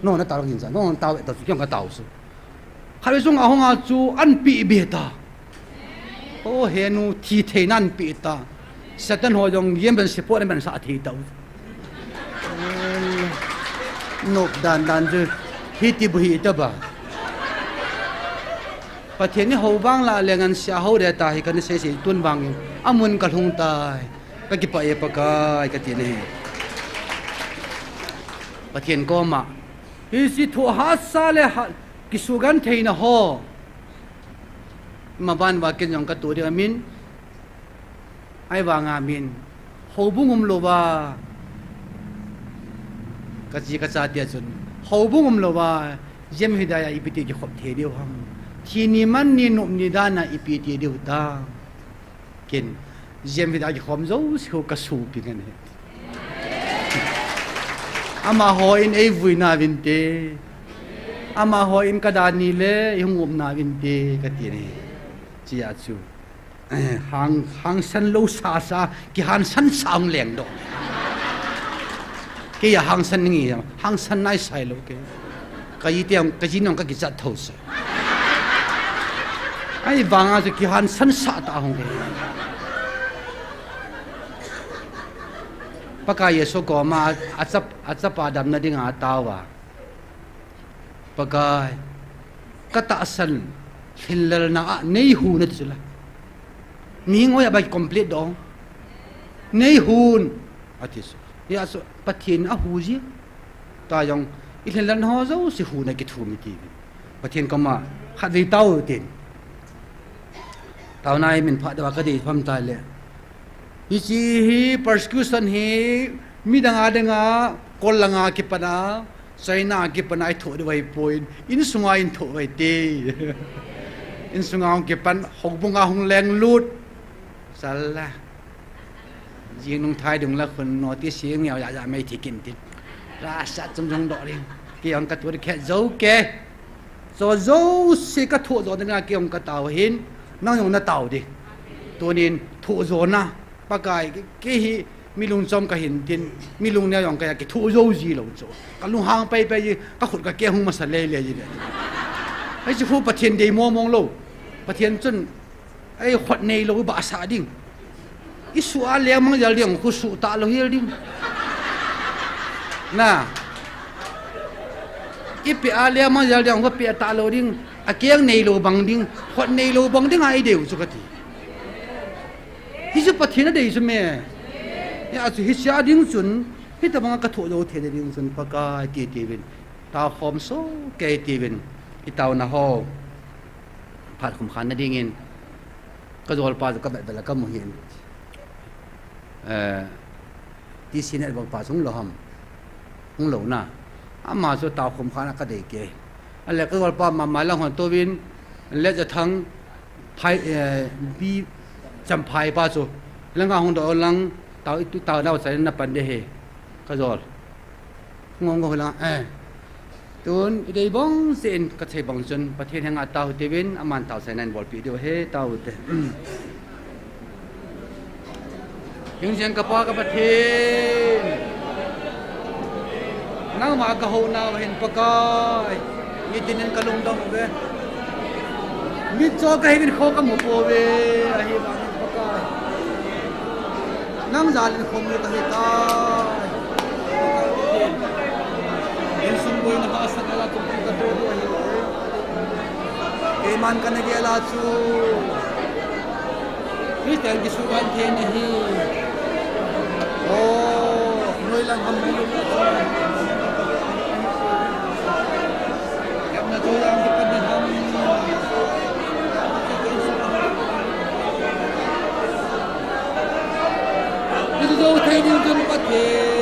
no na tao hin sa no tao ta su kyong ka tao su hai sung a hong a chu an pi be ta o he nu thi thei nan pi ta satan ho jong yem ben support ben sa thi tao nộp đàn chứ hít ti bhi ta ba và thiên ni hậu vang là liền ăn xia hậu để ta hi cái sẽ tuân vang amun cả hung ta cái kí phải pa cái thiên này và thiên có mà hi si thu ha sa le ki sugan thei na ho mà ban wa ken yong ka tu de amin ai wa nga min hậu bung lo ba cái gì cái啥địa chun hậu bung lo ba jem hidaya ipiti ki khop the deu ham thi ni man ni nup ni dana ipiti deu ta ken jem hidaya ki khom zo su ka su pi kan he ama ho in ei vui na vin te ama ho in ka da ni le hungum na vin te ka ti ne chi a chu hang san lo sa ki han san sang leng do cái hàng sân này hàng sân này sai lâu cái gì nó cái gì thâu sai ai vàng à cái hàng sân sát ta không cái bác cái số có mà áp Adam na đi ngã tao à bác cái ta sân hilal na nei hun hết rồi mi ngồi bài complete đó nei hun atis ya so pathin a hu ji ta yong il lan ho zo si hu na ki thu mi ti pathin ko ma khat vi tau tin tau nai min pha da ka di pham tai le hi chi hi persecution hi mi danga kol langa ki pana China ki pana ai tho de vai point in sunga in tho vai te in sunga ki pan hok bunga hung leng lut sala riêng nông thai đúng làคนnói tiếng xiên nghèo dạ mấy thì kinh tin ra sát trong đó đi cái ông cắt tuổi khét dấu kê rồi dấu xí cắt thua rồi nên cái ông cắt tàu hin nó dùng nó tàu đi tôi nên thua rồi na bác cái mi lùng trong cái hình tin mi lùng neo dùng cái thua dấu gì lâu rồi cái lùng hàng bay gì cái khụt cái hung mà sờ lê gì đấy ấy chỉ phu bát thiên đầy mong lâu bát thiên chân ấy khụt này lâu bà xã đi isu ale mang jal diang khusu ta lo hil dim na ipi ale mang jal diang ko pi ta lo ding a kiang nei lo bang ding khot nei lo bang ding ai deu chu ka ti hi chu pathina dei chu me ya chu hi sia ding chun hi ta bang ka tho do the ding chun paka ti ti win ta khom so ke ti win hi taw na ho phat khum khan na ding in ka jol pa ka ba la ka mu hin ti sin bang pa sung lo ham ung lo na ama so taw khum khan ka dei ke ale ka jol pa ma la hon to win le ja thang phai bi cham phai pa chu langa hong do lang tao itu tao nào sai na pan de he ka jol ngong go la tun idei bong sen ka thei bang chun pathen hanga tao tewin aman tao sai nan bol pi do he tao te yung chen ka pa ka pathen nang ma ka ho na hen pa ka ni tinin ka lung dong ve mi cho ka he bin kho ka mo po ve a hi ba pa ka nang zalin khom ni ka he ta en sun boy na ha sa kala tum ka to do hi e man ka na ge la chu ni tel gi su kan the ni hi o noi lang ham mai lu yam na to yang ki pan ham ni do thai ni jun pa the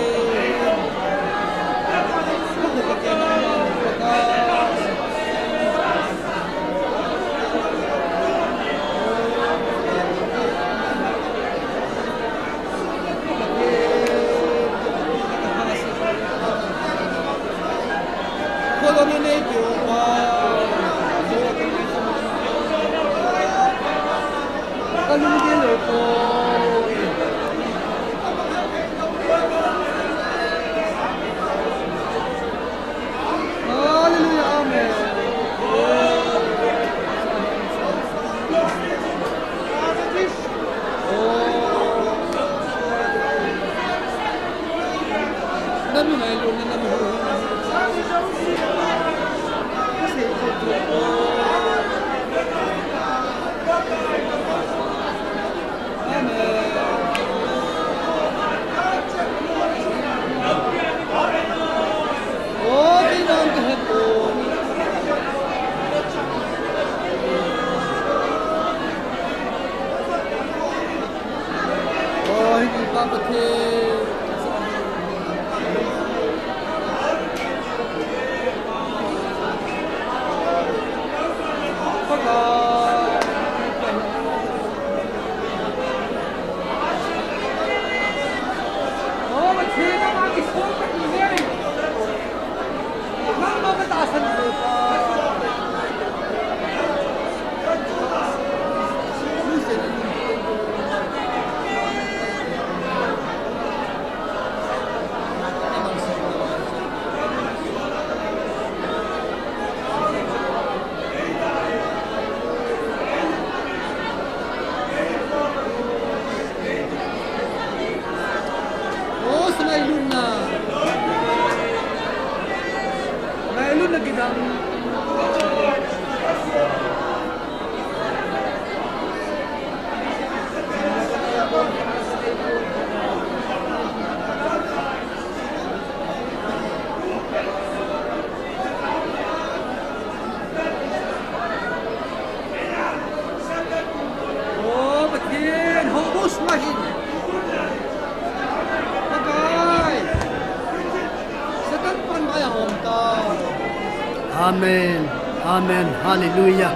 Amen. Amen. Hallelujah.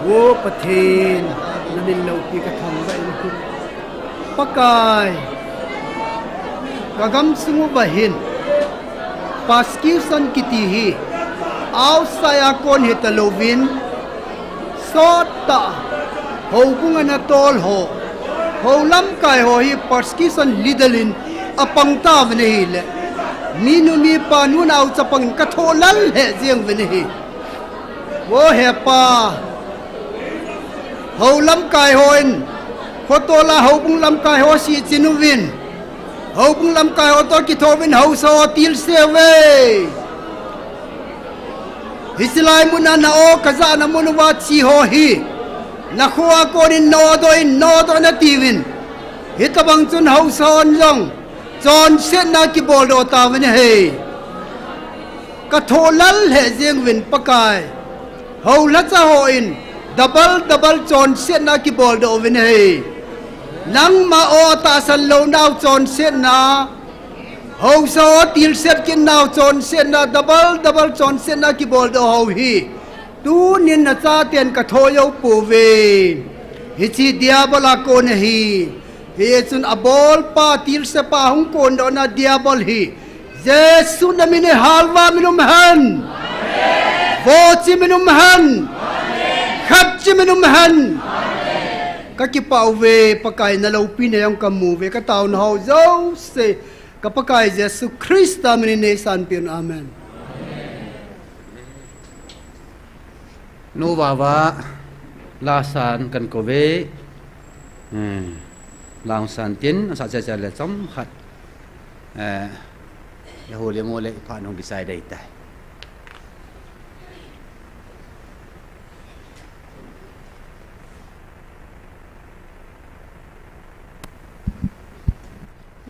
Wo pathin nanin lo pi ka thang ba in ku pakai kagam singu bahin paskiu san kiti hi aw saya kon hitalovin sota ho bunga na tol ho lam kai ho hi paski san lidalin apang ta vne hi le minu mi pa nu nau chapang ka tholal he jiang vne hi wo he pa ho lam kai hoin khotola ho bung lam kai ho si chinuwin ho bung lam kai ho to ki thowin ho so til sewe hisilai muna na o kaza na munwa chi ho hi na khua ko in no do na tiwin hitabang chun hauson jong John sen na ki bol do ta wen he ka tholal he jeng win pakai ho la cha ho in double John sen na ki bol do wen he nang ma o ta san lo naw John sen na ho so til set kin naw John sen na double John sen na ki bol do ho hi tu nin na cha ten ka thoyo pu ve hi chi diabola ko ne hi Yesun abol pa til se pa hung kon do na diabol hi Jesu na mine halwa minum han voci minum han khatchi minum han ka ki pau ve pakai na lo pi ne yang kamu ve ka taw na ho zo se ka pakai Jesu Krista mine ne san pian amen no wawa la san kan ko ve Lang san tin sa cha le chom khat le ho le mo le pha nong bisai dai tai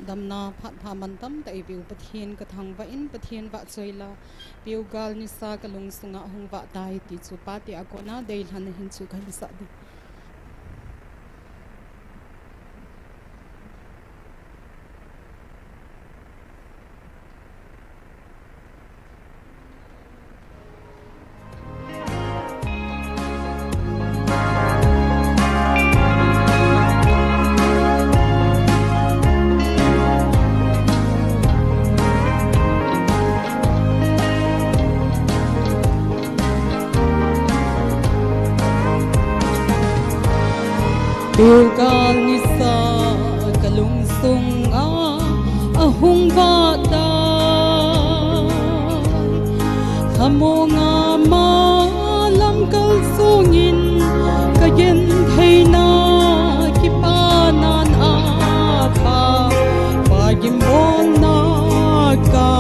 damna phat pha man tam tai viu pathian ka thang va in pathian va choila piu gal ni sa ka lung sunga hung va tai ti chu pa ti akona dei han hin chu kan sa di Gal ni sa kalung sung ahung va da khamo nga ma lam kal sungin ka yen thei na ki pa nan a tha pa gim bon na ka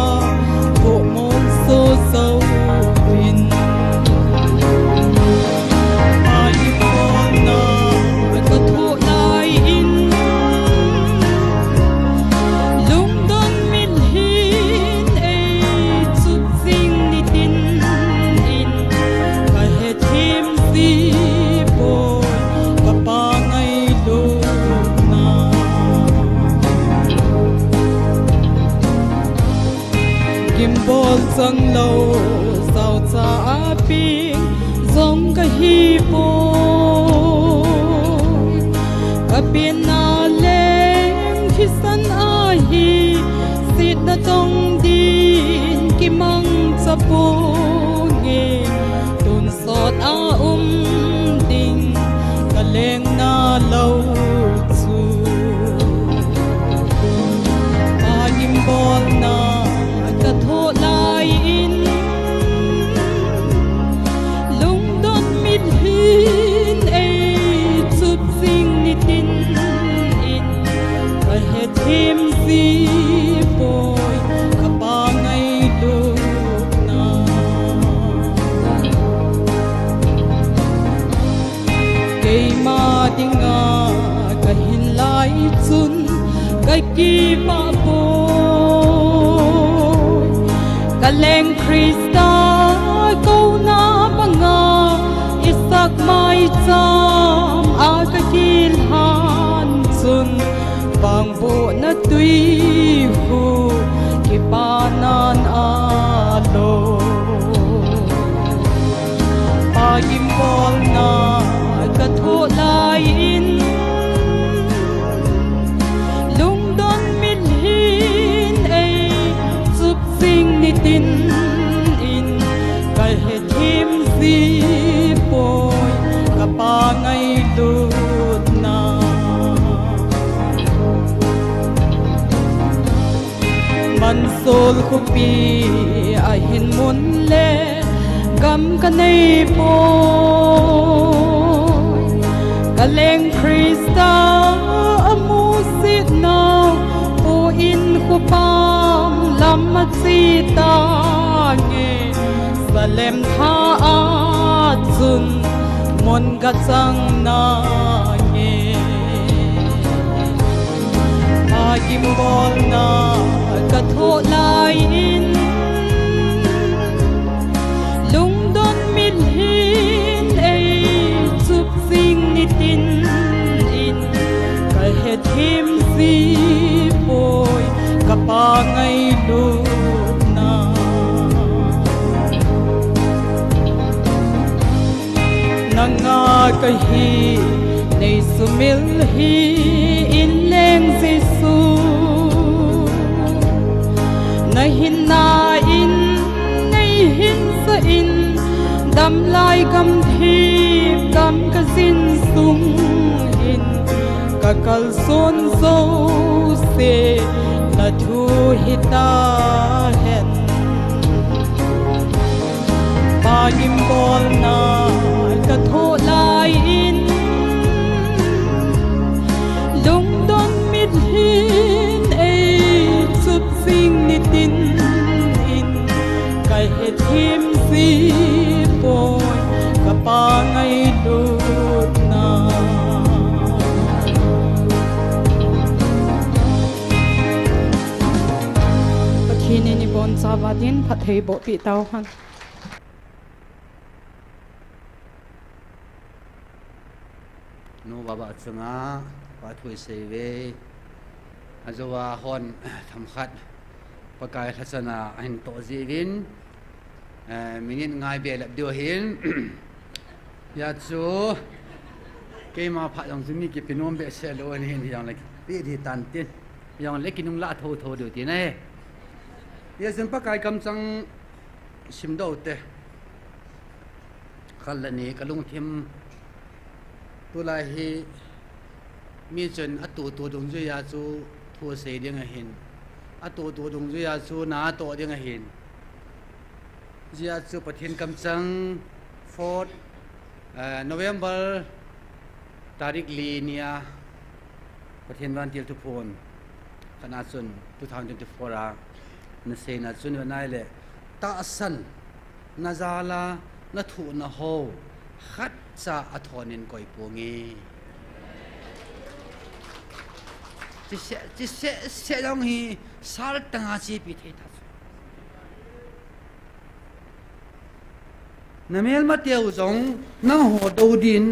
ko mon so so win sang lâu sao cha pi dòng cái hi po cái biển na lên khi san a hi sit na tông din ki mang sa po nghe tun sot a ding ka leng na lâu chu a lim bol na ka tho lai in lung don mit hin e chup sing ni tin in ka he thim si poi ka pa ngai lu na ke ma dinga ka hin lai chun ka ki pa po Kaleng Krista câu na banga isak mai cham akakil han sun bang bo na tui hu ki panan alo pagim bol na katho lai in lung don min hin ei chup sing ni tin in kai he thim si poi ka pa ngai lut na man sol khu pi a hin mun le gam ka nei po ka leng Krista amu sit now po in khu pam lam ma chi ta nge salem tha a chun mon ka chang na nge a kim bol na ka tho lai in lung don min hin ei chup sing ni tin in ka he thim si poi ka pa ngai lu na nanga ka hi nei sumil hi in leng jesu na hin na in nei hin sa in dam lai gam thi gam ka sin sung in ka kal son so se na thu hita hen pa kim bol na ka tho lai in lung don mit hin ei chup sing ni tin in kai he thim si poi ka pa ngai lut na pakhin ni bon sawadin phathei bo pi tau han no baba chunga pa thui seve azawa hon tham khat pakai thasana hin to zivin minin ngai be lap dio hin ya chu ke ma pha jong sumi ki pinom be se lo ni hin yang la pi thi tan tin yang le kinung la tho tho dio ti ne ya sen pakai kam chang sim do te khalani kalung thim tu lai hi mi chen atu tu dong ju ya chu thu se ding a hin atu tu dong ju ya chu na to ding a hin ya chu pathin kam chang 4 November tarik li nia pathin wan til tu phon khana chun 2024 a na se na chun wa nai le ta san na zala na thu na ho khat sa athonin koi pongi chỉ sẽ dòng hi sal tanga chi pi the ta namel ma teu zong na ho do din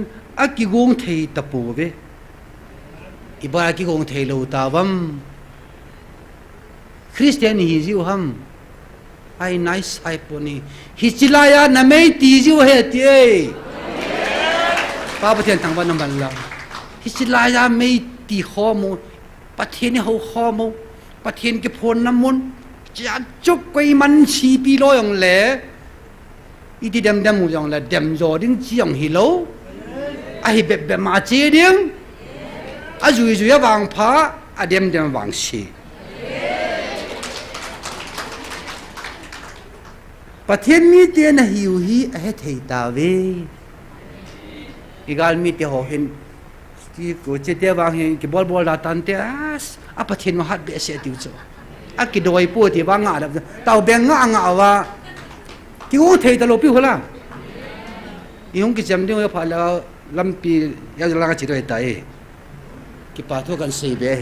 aki gong thei tapu ve iba ki gong thei lo ta wam Christian hi jiu ham ai nice ai poni hi chilaya na mei ti jiu he ti pa pa thian tang ban nam ban la hi chilaya mei ti kho mo pa thian ni ho kho mo pa thian ke phon nam mun cha chuk koi man chi pi lo yong le i ti dem dem mu yong la dem zo ding chi yong hi lo ai be be ma che ding a zui zui wang pha a dem dem wang chi pa thian mi te na hiu hi a he thei ta ve igal mi te ho hin ki ko che te wang hin ki bol bol da tan te as a pa thian ma hat be se tiu cho a ki doi pu ti wang nga da tau beng nga nga wa ki o thei ta lo pi hola yong ki jam ding pha la lam pi ya la ga chi doi ta e ki pa tho kan sei be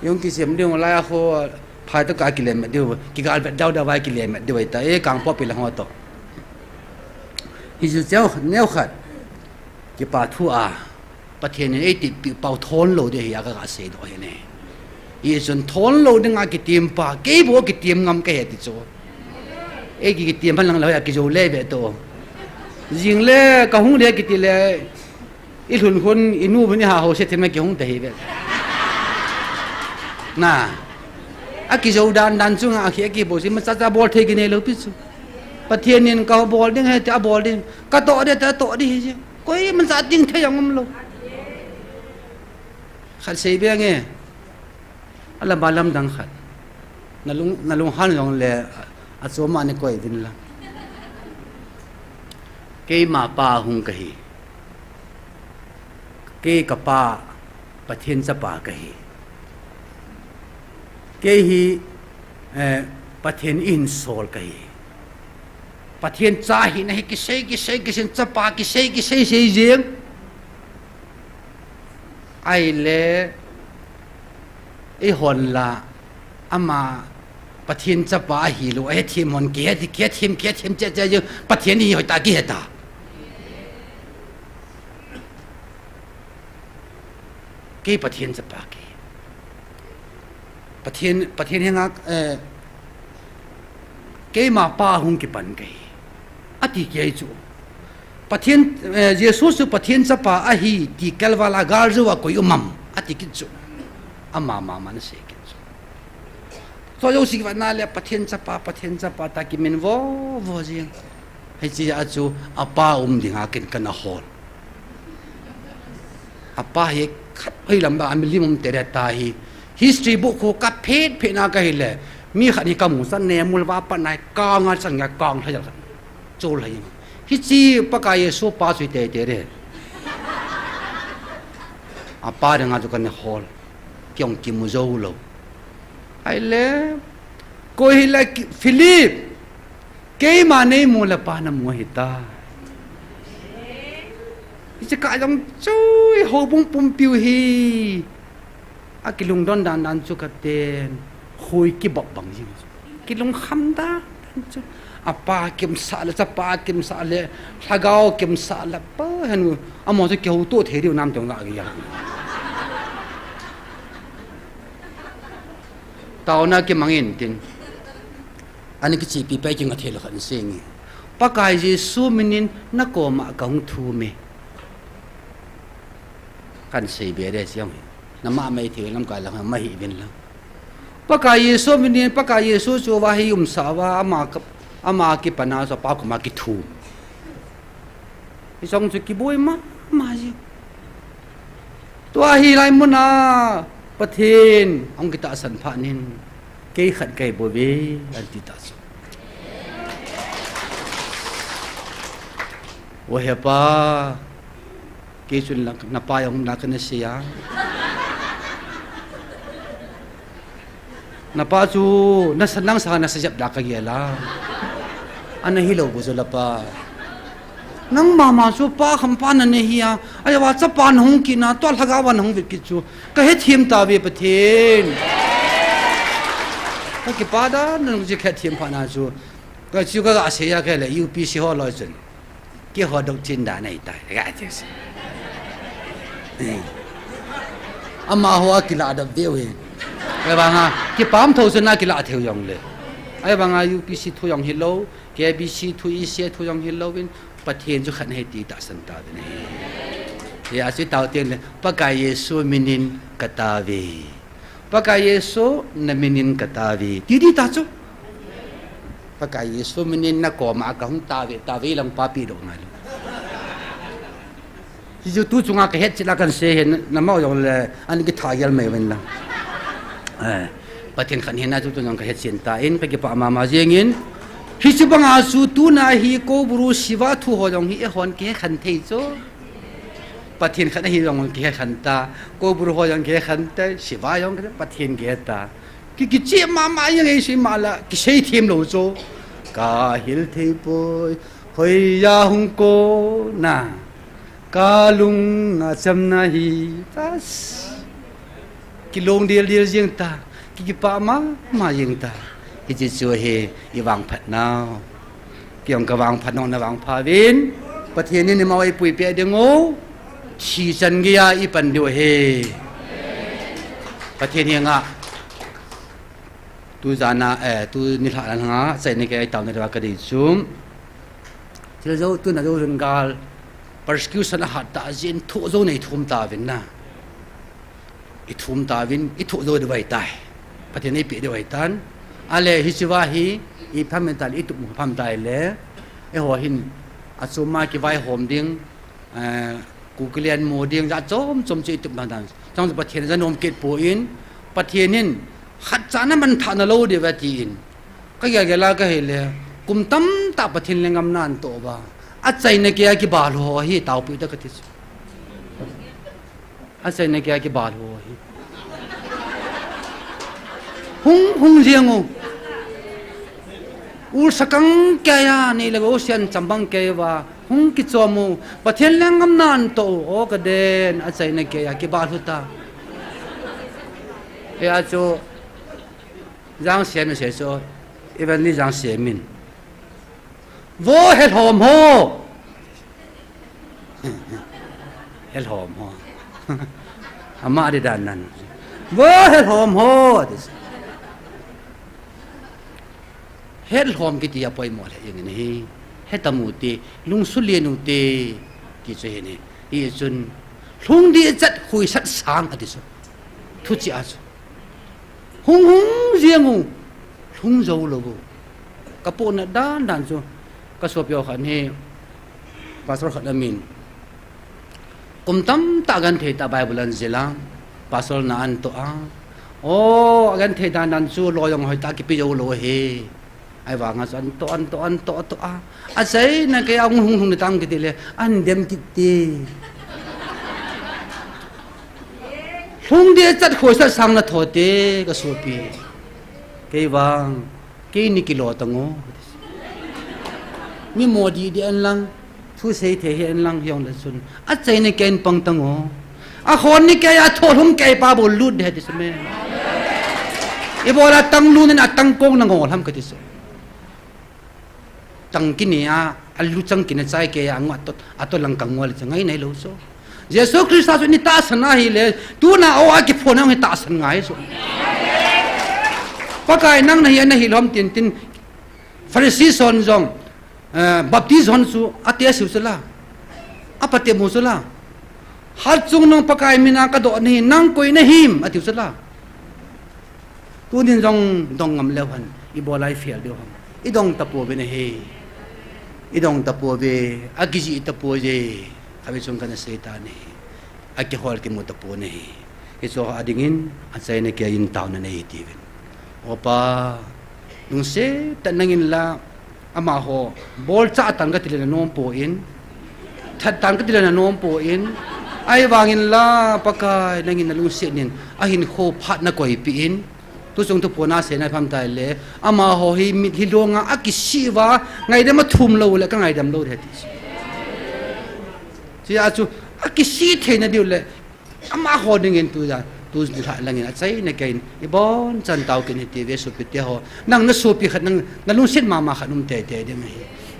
yong ki jam ding la ho phai to ka ki le ma diu ki gal be dau da vai ki le ma diu ta e kang po pi la ho to hi ju chao neo khat ki pa thu a pa thian e ti pi pau thon lo de ya ga se do he ne i chun thon lo de nga ki tim pa ke bo ki tim ngam ke he ti cho e ki tim ban lang la ya ki jo le be to jing le ka hung le ki ti le i thun khun i nu bani ha ho se them ki hung te he be na a ki jo dan dan chung a khi ki bo si ma cha cha bol the ki ne lo pi chu pa thian nin ka bol ding he ta bol ding ka to de ta to di ji koi man sa ding the yang lo khat sei be nge ala balam dang khat nalung han long le a choma ni koi din la ke ma pa hung ka hi ke ka pa pathian cha pa ka hi ke hi pathian in sol ka hi ประเทศจ้าหินให้กิเซจะปากิเซเสียงไอ้เล่ไอ้หอนละอามาประเทศจะปาหิลูไอ้ทีมหอนเกียทีมจะยังประเทศนี้หอยตาเกียตาเกี่ยประเทศจะปาเกี่ยประเทศยังเกี่ยมาป้าหงกิปันเกี่ยอธิเกี่ยจูประเทศเยซูสุประเทศจะปาอาฮีที่เกลวาลากาลจูว่ากุยมัมอธิกิจูอามามันเสกิจูตัวโยสิวันนั้นเลยประเทศจะปาตากิมินวอเจียงให้จีอาจูอาป้าดิ่งหากินกันนะฮอลอาป้าเฮขับให้ลำบากมิลิมุมเตระตาฮีhistory book โคกับเพจนาก็เห็นเลยมีขันนี้กำมุสันเนมุลว่าปนายกางสังเกตกางเท่าไหร่โจลเลยฮิจีปากายสุปาสุเตเตเรอาป้าเรื่องอาจุกันฮอลเกี่ยงกิมุโจโลไอ้เล่ก็เห็นเลยฟิลิปเกี่ยมาในมูลปานมัวหิตาจะกลายเป็นช่วยหัวปุ่มปิวฮีอากิลุงดอนดันจุกเตนคุยกิบบบังยิงกิลุงคำดาอาป้ากิมสาลจะป้ากิมสาลถ้าเกากิมสาลป้าเห็นว่าอามอจะเกี่ยวตัวเทียวน้ำจังหวะกี่อย่างตอนนั้นกิมังเงินตินอันนี้ก็จีปีไปจึงอาเทลขันเสียงปากายเยซูมินินนักโกมากงทูเมกันเสียเบียดเสียงน้ำไม่เที่ยวน้ำกายแล้วไม่หิวินแล้วปากายเยซูมินินปากายเยซูจูว่าให้สาวาอามากิปนาสปากมากิทูที่สองจุกิบุยมาจิตัวฮีไรมุนาประเทศองกิตาสันพานินเกี่ยขัดเกี่ยบุบีอันติตาสุว่าเหป้าเกี่ยจุนลักนับไปองนักนเสียนับไปจูนัสนังสานัสจับดักกี่ละอันนี้ฮิโลบุษลปานังมาจูป้าคำปานันเฮียไอ้ว่าจะปานหงกินนะตัวหากาวันหงวิกิจูก็เฮ็ดทีมตาเวประเทศก็กี่ป้าด้านั่งจะแค่ทีมพานาจูก็จูก็อาศัยแค่เลยยูพีซีฮอลลอยจนกี่หัวดอกจินดาในตายก็อาจจะอามาหัวกิลาดับเดียวเองไอ้บางอ่ะกี่ปั๊มทศนากิลาเที่ยวยองเลยไอ้บางอ่ะยูพีซีทุยองฮิโลแกบีซีทุยเสียทุยองฮิโลวินประเทศจุขันให้ตีตาสันตาเป็นเหตุที่ตาวเตียนเลยปากายเยซูมินินกตาวีปากายเยซูนมินินกตาวีดีตาจูปากายเยซูมินินนักกอมากงตาวีลังปาปีดอกไงลูกที่จู่จุงอาเกเหตุจิลากันเสียเห็นน้ำมันอย่างเลยอันนี้ก็ทายลไม่เว้นละประเทศขันเห็นน่าจุงอาเกเหตุเสียนตาอินไปเก็บปามาเจียงินฮิจิบังอาสูตูนาฮีโกบรูสิวาทูหอยองฮีเอฮอนเกขันเทโซประเทศขันฮียองเกขันตาโกบรูหอยองเกขันเตสิวายองประเทศเกตากิเจมายังไงสิมาละกิเชยทีมโลโซกาฮิลเทปอยหอยยาฮุงโกนากาลุงอาจำนาฮีตัสกิลงเดียลยังตากิปามายังตาที่จะช่วยให้วางผัดนาวเกี่ยวกับวางผัดนาวในวางพาวินประเทศนี้มาไว้ปุยเปียเดงโง่ชีจันกียาอีปันเดียวเฮประเทศนี้ง่ะตัวจานาตัวนิลานังะใส่ในแก่ตาวในระกระดิจุมที่เราตัวนั้นเราเรื่องการ persecution หัดตาจินทุโจในทุ่มตาวินนะอีทุ่มตาวินอีทุโจด้วยตายประเทศนี้เปียด้วยตันอะไรฮิจิวาฮีอีพัมเมนตัลอีตุมุพัมตายเลยไอหัวหินอาสุมากิไวหอมดิ้งกูเกลียนโมดิ้งจะจมจีตุบันดันจังประเทศจะนมเกตปูอินประเทศนี้ขัดจานะมันทานโลเดวตีอินก็อยากจะลาก็เห็นเลยกุมตั้มตาประเทศเลงกำนันโตบ้าอาใจในเกียร์กิบาลหัวฮีตาวปีตะกติสอาใจในเกียร์กิบาลหัวฮีหุงเรียงงู ul sakang kaya ni lago sian chambang kewa hung ki chomu pathian langam nan to o ka den a chai na kaya ki ba huta e a cho giang xian me se so even ni giang xian min vô het hom ho het hom ho ama di dan nan vô het hom ho hết hôm cái tia bơi mò lại như này hết tầm một tia lung xuất liền một tia cái gì này ý chun lung đi chặt khui sắt sáng ở đây số thu chi à số hung hung riêng hung hung dâu lâu cái bộ nó đan đan số cái số biểu khẩn he pastor khẩn amin cùng tâm ta gan thề ta bài bulan zelang pastor na an to a ô gan thề đan đan số lo yong hỏi ta cái biểu lo he ai vàng an to à sei na cái ông hung hung tam cái tele an dem kiti hung dia chat khoi sa sang na thote ka sopi cái vàng cái ni kilo tango mi modi di an lang thu sei the he an lang yong la sun à sei na ken pang tango à khon ni cái à thol hung cái pa bol lut de dis me ibola tang lu na tang kong na ngol ham ka dis tang kini a alu chang kini chai ke a ngot ato lang kangwal changai nei lo so Jesus Christ ni ta sana hi le tu na o a ki phone ang ta san ngai so pakai nang na hi lom tin tin Pharisee son jong baptize hon su atia su sala apate mo sala har chung nong pakai mina ka do ni nang koi na him atiu sala tu din jong dong ngam lewan ibolai fiel dio ham idong tapo be ne he idong tapo be agiji tapo je abi chung kana setan he ake hol ke mo tapo ne iso adingin asai ne ke in taw na nei tivin opa nung se tanangin la ama ho bol cha tan ga tilena nom po in that tan ga tilena nom po in ai wangin la pakai nangin na lung se nin ahin kho phat na koi pi in tu sung tu pona se na pham tai le ama ho hi mit hi longa akisiwa ngai de ma thum lo le ka ngai dam lo the ti chi a chu akisi the na diu le ama ho ding en tu ja tu tha langin a chai na kain i bon chan taw kin ti ve su pi te ho nang na su pi khat nang na lung sit mama khat num te te de mai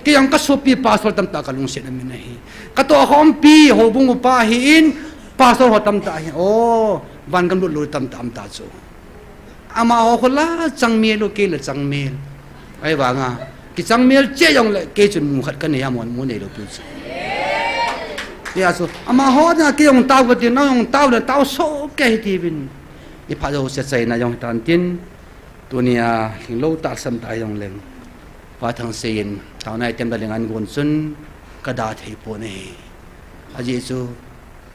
ki yang ka su pi pastor tam ta ka lung sit na min hi ka to hom pi ho bung pa hi in pastor ho tam ta hi o van kam lu tam tam ta chu ama ho khola changmel lo ke la changmel ai wa nga ki changmel che yong le ke chun mu khat ka ne ya mon mu ne lo pu chu ya so ama ho na ke yong taw ko tin na yong taw da taw so ke ti bin i pha jo se chai na yong tan tin tunia hing lo ta sam ta yong leng wa thang sein taw nai tem da leng an gon sun ka da thei po ne aji chu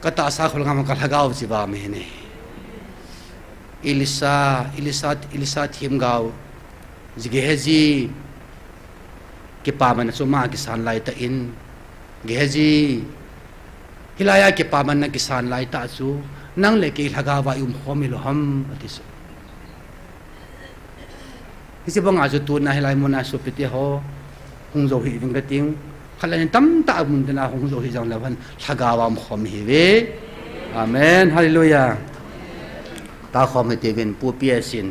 ka ta sa khol ngam ka lagaw chi ba me ne Elisa thim gao gehaji ke paman suma kisan lai ta in gehaji hilaya ke paman na kisan lai ta su nang le ke lagawa khomilo ham atis isi bang azu tu na hilai mona su piti ho hung zo hi ving gating khalan tam ta mun na hung zo hi jang lawan lagawa khom hi ve amen hallelujah ta khom he ten pu pia sin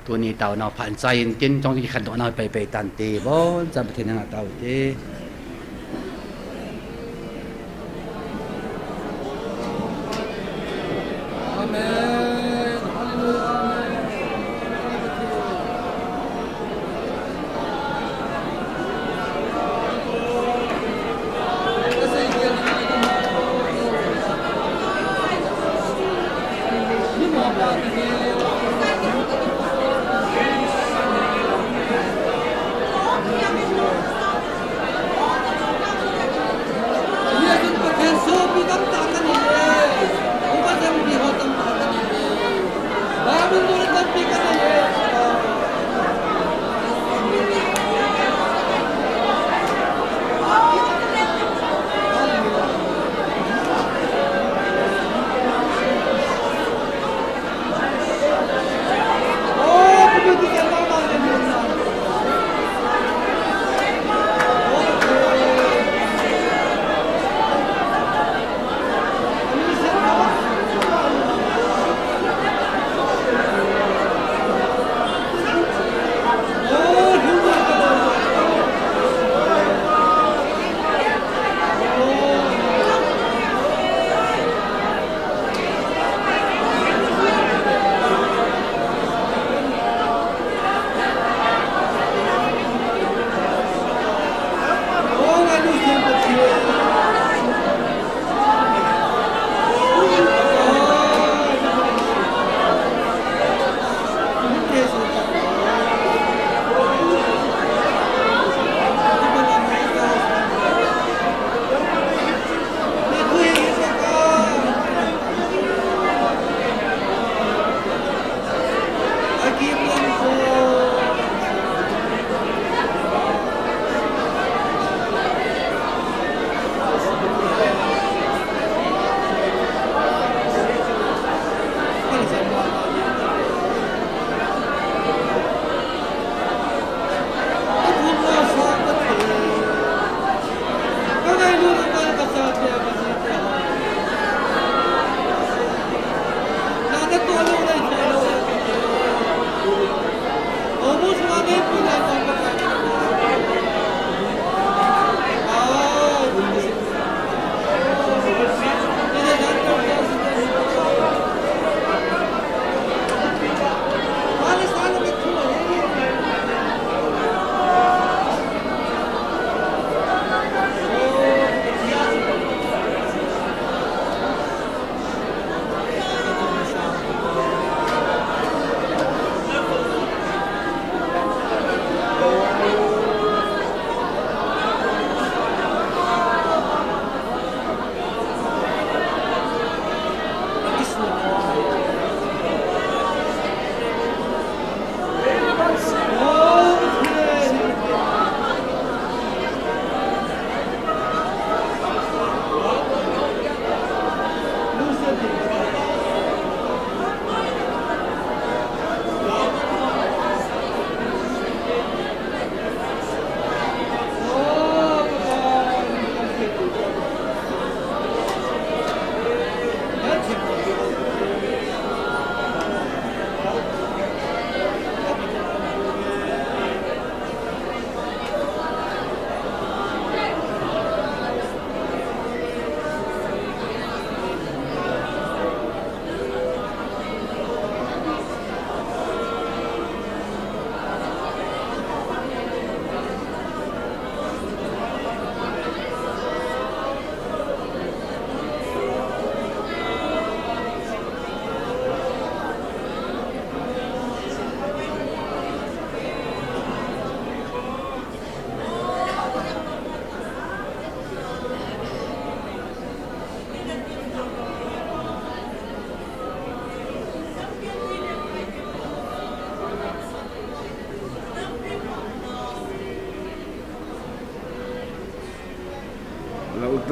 tu ni tao na phan sai in tin trong ki khan do na pe pe tan te bo jam the na tao te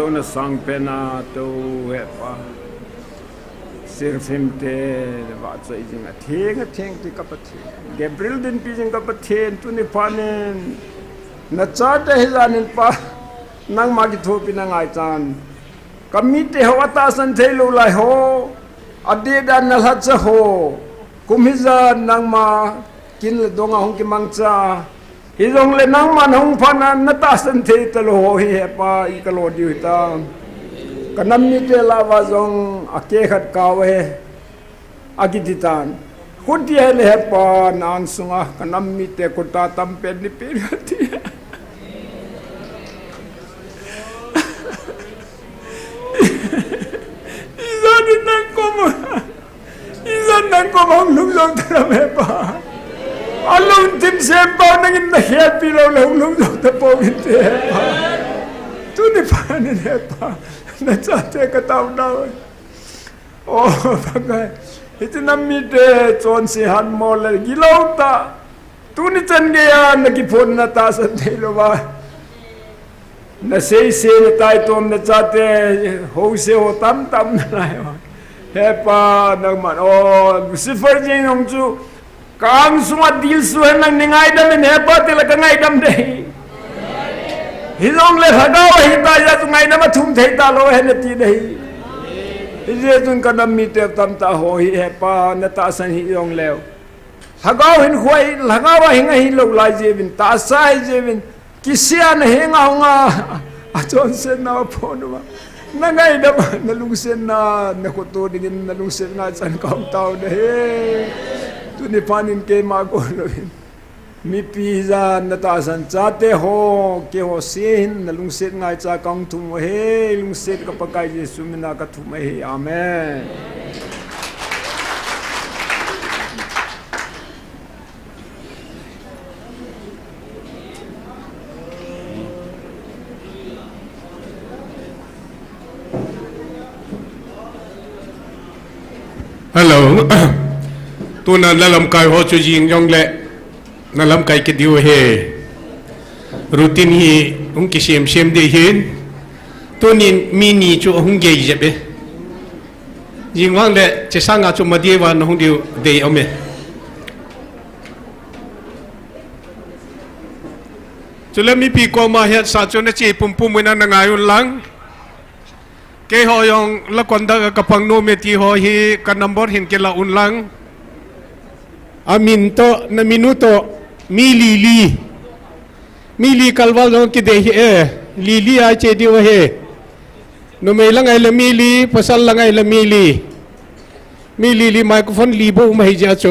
Lau na sang pena to hepa sir femte va sa ijing a theng ti kapati Gabriel din pijing kapati tu ni panen na cha te hilanin pa nang magi thopi na ngai chan kamite hawata san thelo lai ho ade dan na hat sa ho kumhiza nang ma kin le donga hong ki mangcha Hizong le nang man hong phanan na ta san the talo ho hi pa I kalo di ta kanam mi te la wa zong ake khat kawe agititan khudi hele pa nan sunga kanam mi te ko ta tam pe ni pe ti izan nan ko hong lung lung tra me pa Alung tim sempau nangin na happy lo lung ta po inte pa tu ni pa ni pa na chate ka taw na oh bagay ito na mide chon si han mo le gilaw ta tu ni chan ge ya nagipon na ta sa thelo ba na sei na tai tom na chate ho se ho tam na yo he pa nang man oh sifar jing ong chu Kang semua deal suhen nang ningai dam ni hepa tila kangai dam dei. Hizong le hagawa hita ya tungai nama thum thei ta lo he nati dei. Hize tun kadam mi te tam ta ho hi hepa na ta san hi yong leo. Hagaw hin khoi hagawa hinga hi lo lai je bin ta sai je bin kisia na hinga nga a chon sen na phone ma. Nangai dam na lung sen na ko to dingin na lung sen nga chan kaung tau de. Tu ni panin ke ma ko loin mi pizza na ta san chate ho ke ho sin na lung set ngai cha kang thum he lung set ka pakai Jesu mina ka thum he amen Hello tu na lalam kai ho chu jing yong le na lam kai ke diu he routine hi ung ki sem de hin tu ni mini chu hung ge je be ยิงว่างเดจะสร้างอาจุมาดีวันน้องเดียวเดียวเมจุลมีปีกมาเหตุสาจุนจีปุ่มวินันงายุนลังเกหอยองละคนดากระพังโนเมตีหอฮีกันนัมบอร์เห็นเกลาอุนลังอามินโตนามินุโตมีลีคัลวัลลงกิเดฮีลีอาเจดีวะเฮโนเมลังไงละมีลีภาษาลังไงละมีลีไมโครโฟนลีโบมาฮิจาโจ